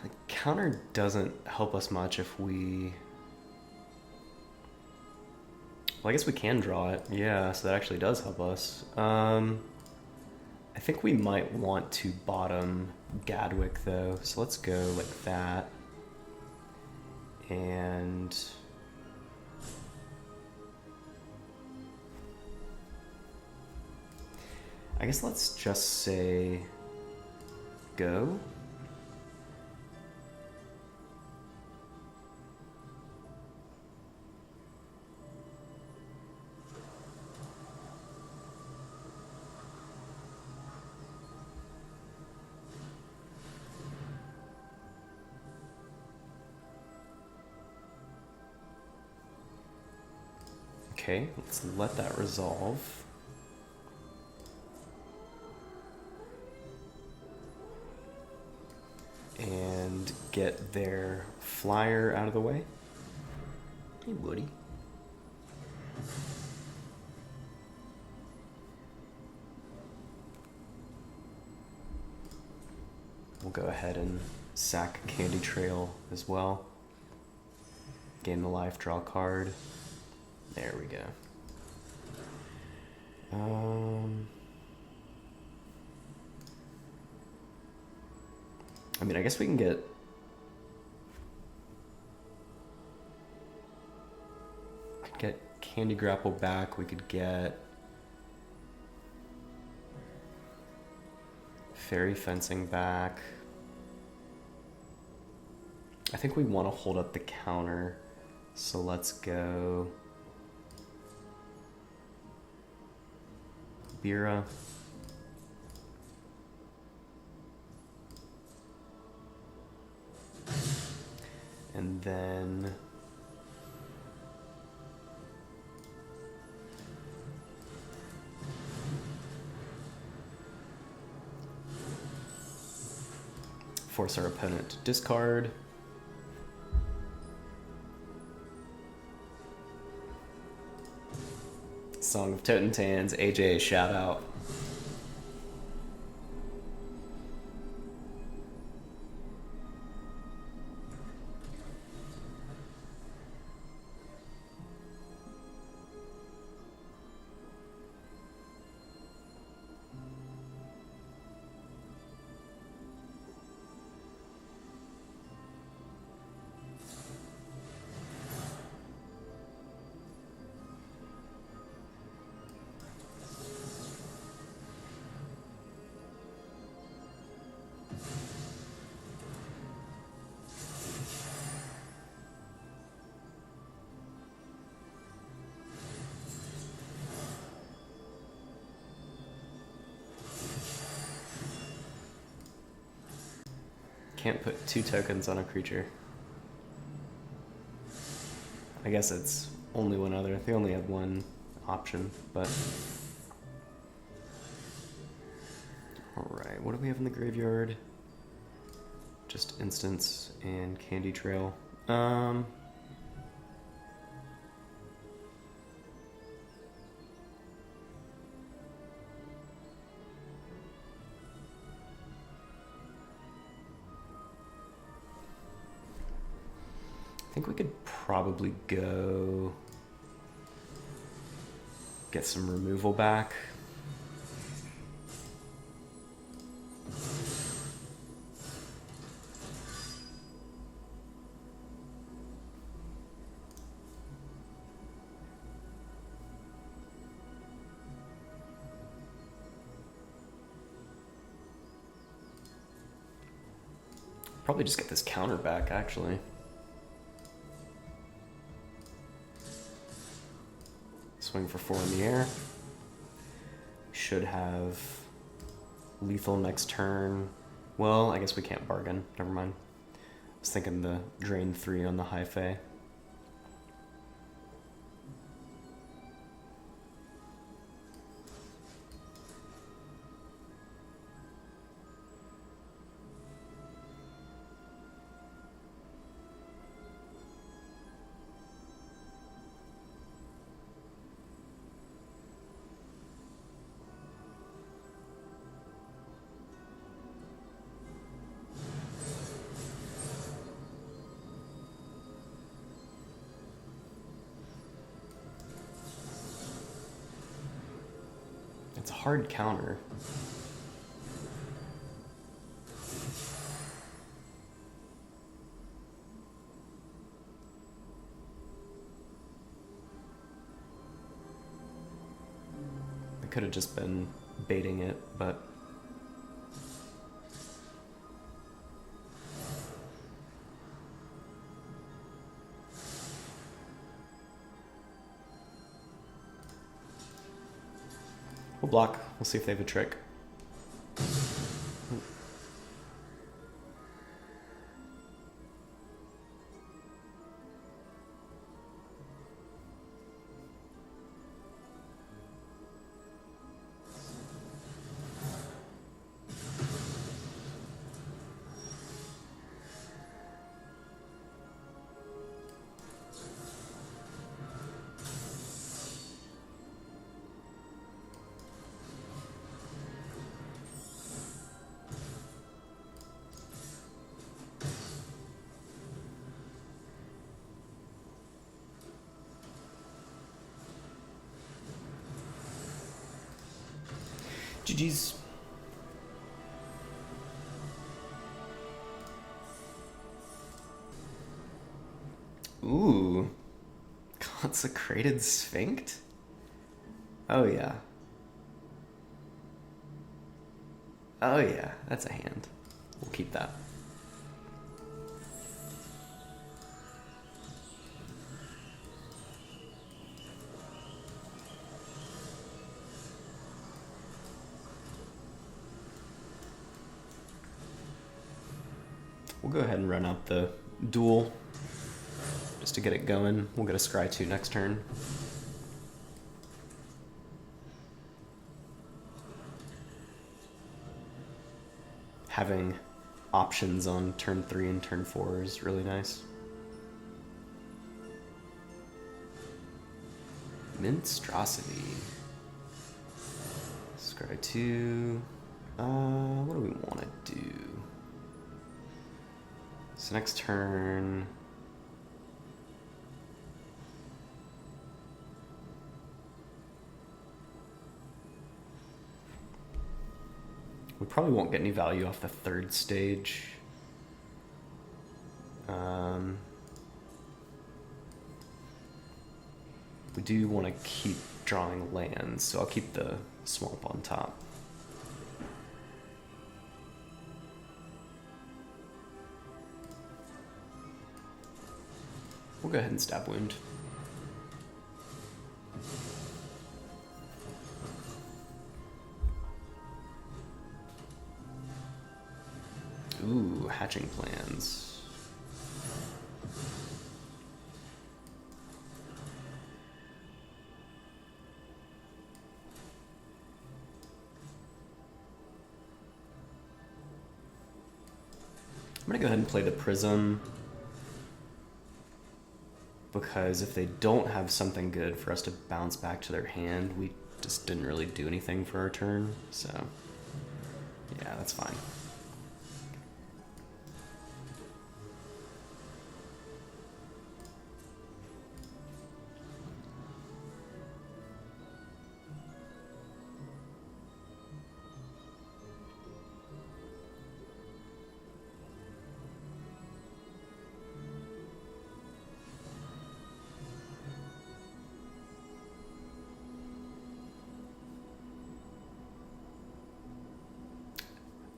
[SPEAKER 1] The counter doesn't help us much if we... Well, I guess we can draw it. Yeah, so that actually does help us. I think we might want to bottom Gadwick, though. So let's go like that. And... I guess let's just say go. Okay, let's let that resolve. And get their flyer out of the way. Hey, Woody. We'll go ahead and sack Candy Trail as well. Gain the life, draw a card. There we go. I mean, I guess we can get... Could get Candy Grapple back. We could get Fairy Fencing back. I think we want to hold up the counter, so let's go Bira. And then force our opponent to discard. Song of Totentans, AJ, shout out. Can't put 2 tokens on a creature. I guess it's only one other. They only have one option, but... Alright, what do we have in the graveyard? Just Instants and Candy Trail. I think we could probably go get some removal back. Probably just get this counter back, actually. Swing for 4 in the air. Should have lethal next turn. Well, I guess we can't bargain. Never mind. I was thinking the drain 3 on the high fae. It's a hard counter. I could have just been baiting it, but... We'll block. We'll see if they have a trick. GG's. Ooh. Consecrated Sphinx? Oh yeah. Oh yeah, that's a hand. We'll keep that. We'll go ahead and run out the duel just to get it going. We'll get a Scry 2 next turn. Having options on turn 3 and turn 4 is really nice. Minstrosity. Scry 2. What do we want to do? So next turn... we probably won't get any value off the third stage. We do want to keep drawing lands, so I'll keep the swamp on top. We'll go ahead and stab wound. Ooh, hatching plans. I'm gonna go ahead and play the Prism, because if they don't have something good for us to bounce back to their hand, we just didn't really do anything for our turn, so yeah, that's fine.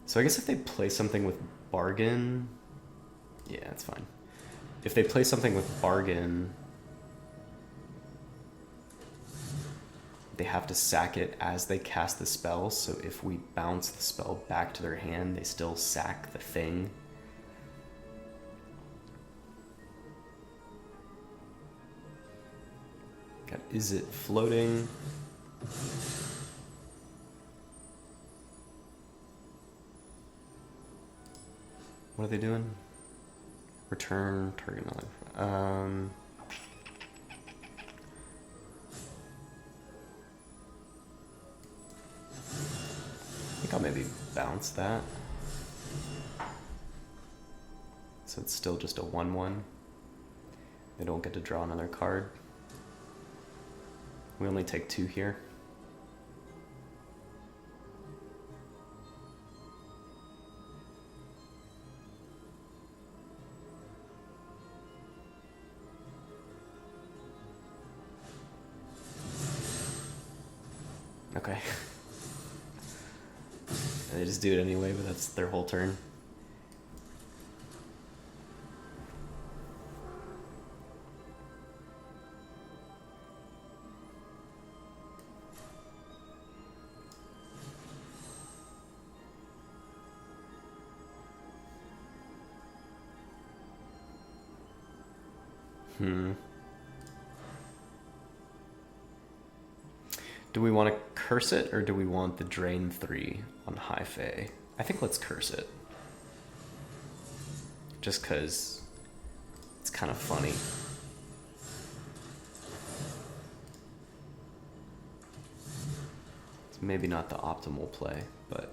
[SPEAKER 1] So I guess if they play something with Bargain, yeah, it's fine. If they play something with Bargain, they have to sack it as they cast the spell, so if we bounce the spell back to their hand, they still sack the thing. God, is it floating? What are they doing? Return target life. I think I'll maybe bounce that. So it's still just a 1/1. They don't get to draw another card. We only take 2 here. Okay. They just do it anyway, but that's their whole turn. Do we want to curse it, or do we want the Drain 3 on High Fae? I think let's curse it. Just because it's kind of funny. It's maybe not the optimal play, but...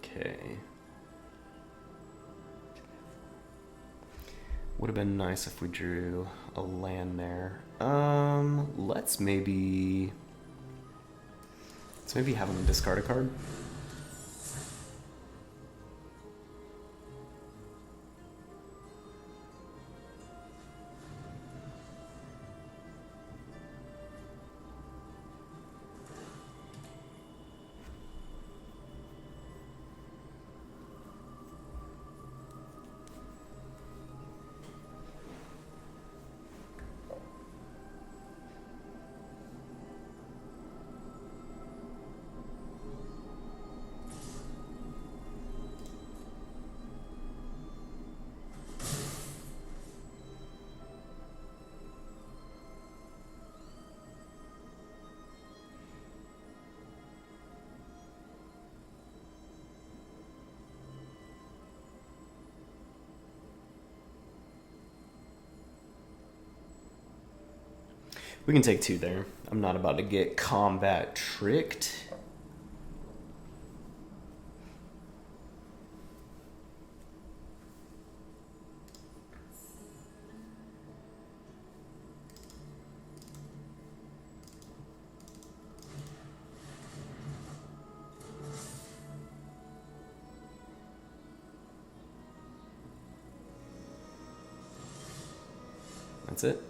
[SPEAKER 1] Okay. Would have been nice if we drew a land there. Let's maybe have him discard a card. We can take 2 there. I'm not about to get combat tricked. That's it.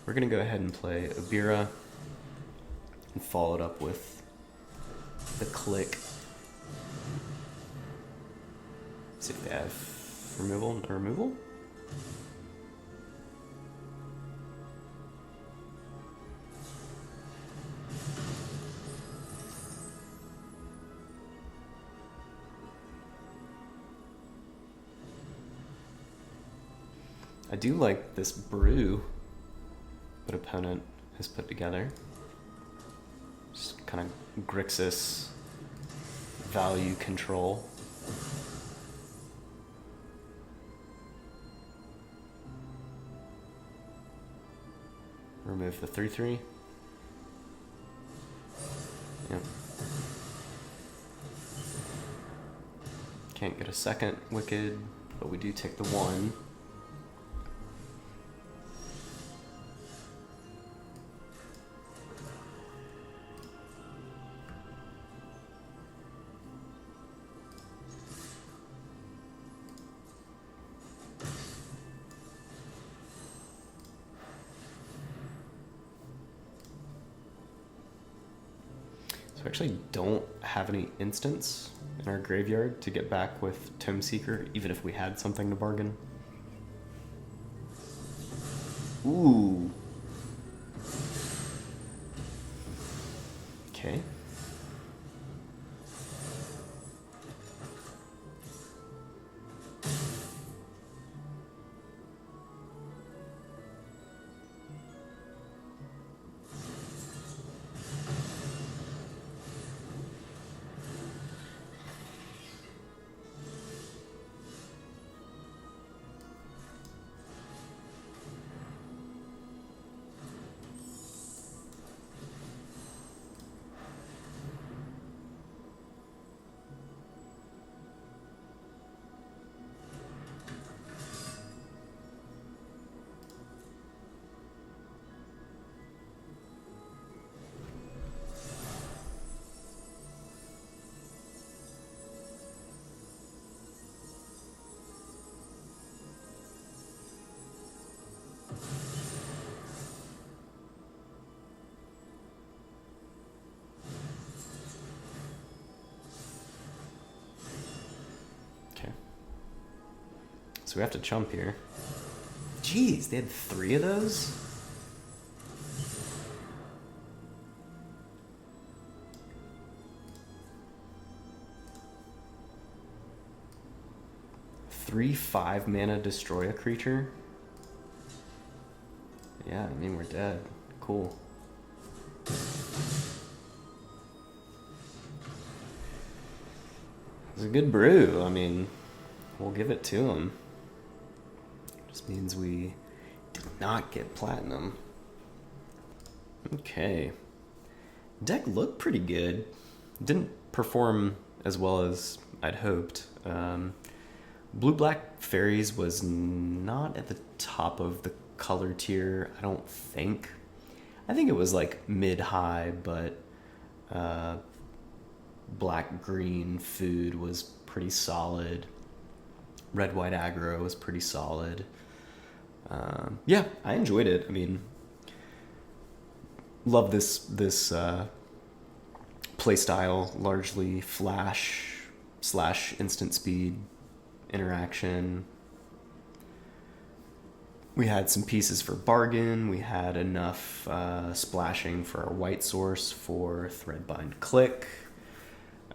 [SPEAKER 1] We're going to go ahead and play Abira and follow it up with the click. See if they have removal. No removal? I do like this brew that opponent has put together. Just kind of Grixis value control. Remove the 3/3. Yep. Can't get a second Wicked, but we do take the 1. So we actually don't have any instants in our graveyard to get back with Tome Seeker, even if we had something to bargain. Ooh. Okay. So we have to chump here. Jeez, they had 3 of those? Three 5-mana destroy a creature? Yeah, I mean, we're dead. Cool. It's a good brew. I mean, we'll give it to him. Just means we did not get platinum. Okay. Deck looked pretty good. Didn't perform as well as I'd hoped. Blue-black fairies was not at the top of the color tier, I don't think. I think it was like mid-high, but black-green food was pretty solid. Red-white aggro was pretty solid. Yeah, I enjoyed it. I mean, love this play style, largely flash / instant speed interaction. We had some pieces for bargain. We had enough splashing for our white source for Threadbind Click.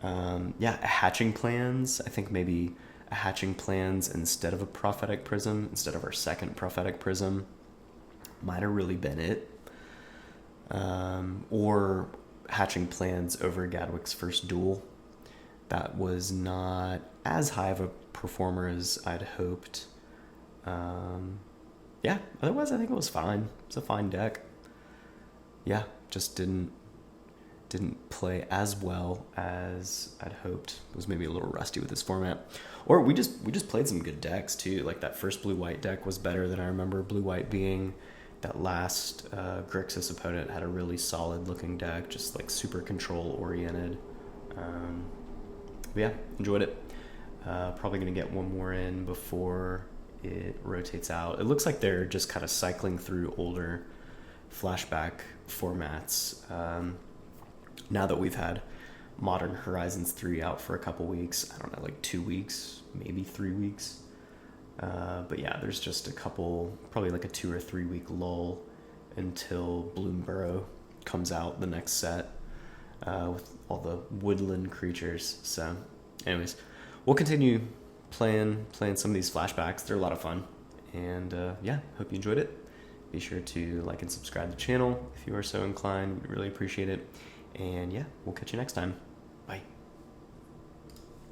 [SPEAKER 1] Yeah, hatching plans. I think maybe a hatching plans instead of a prophetic prism, instead of our second prophetic prism, might have really been it. or hatching plans over Gadwick's first duel. That was not as high of a performer as I'd hoped. Yeah, otherwise I think it was fine. It's a fine deck. Yeah, just didn't play as well as I'd hoped. It was maybe a little rusty with this format. Or we just played some good decks too. Like that first blue-white deck was better than I remember blue-white being. That last Grixis opponent had a really solid looking deck, just like super control oriented. But yeah, enjoyed it. Probably gonna get one more in before it rotates out. It looks like they're just kind of cycling through older flashback formats. Now that we've had Modern Horizons 3 out for a couple weeks, I don't know, like 2 weeks, maybe 3 weeks. But yeah, there's just a couple, probably like a 2 or 3 week lull until Bloomburrow comes out, the next set, with all the woodland creatures. So anyways, we'll continue playing some of these flashbacks. They're a lot of fun. And yeah, hope you enjoyed it. Be sure to like and subscribe to the channel if you are so inclined. We'd really appreciate it. And yeah, we'll catch you next time. Bye.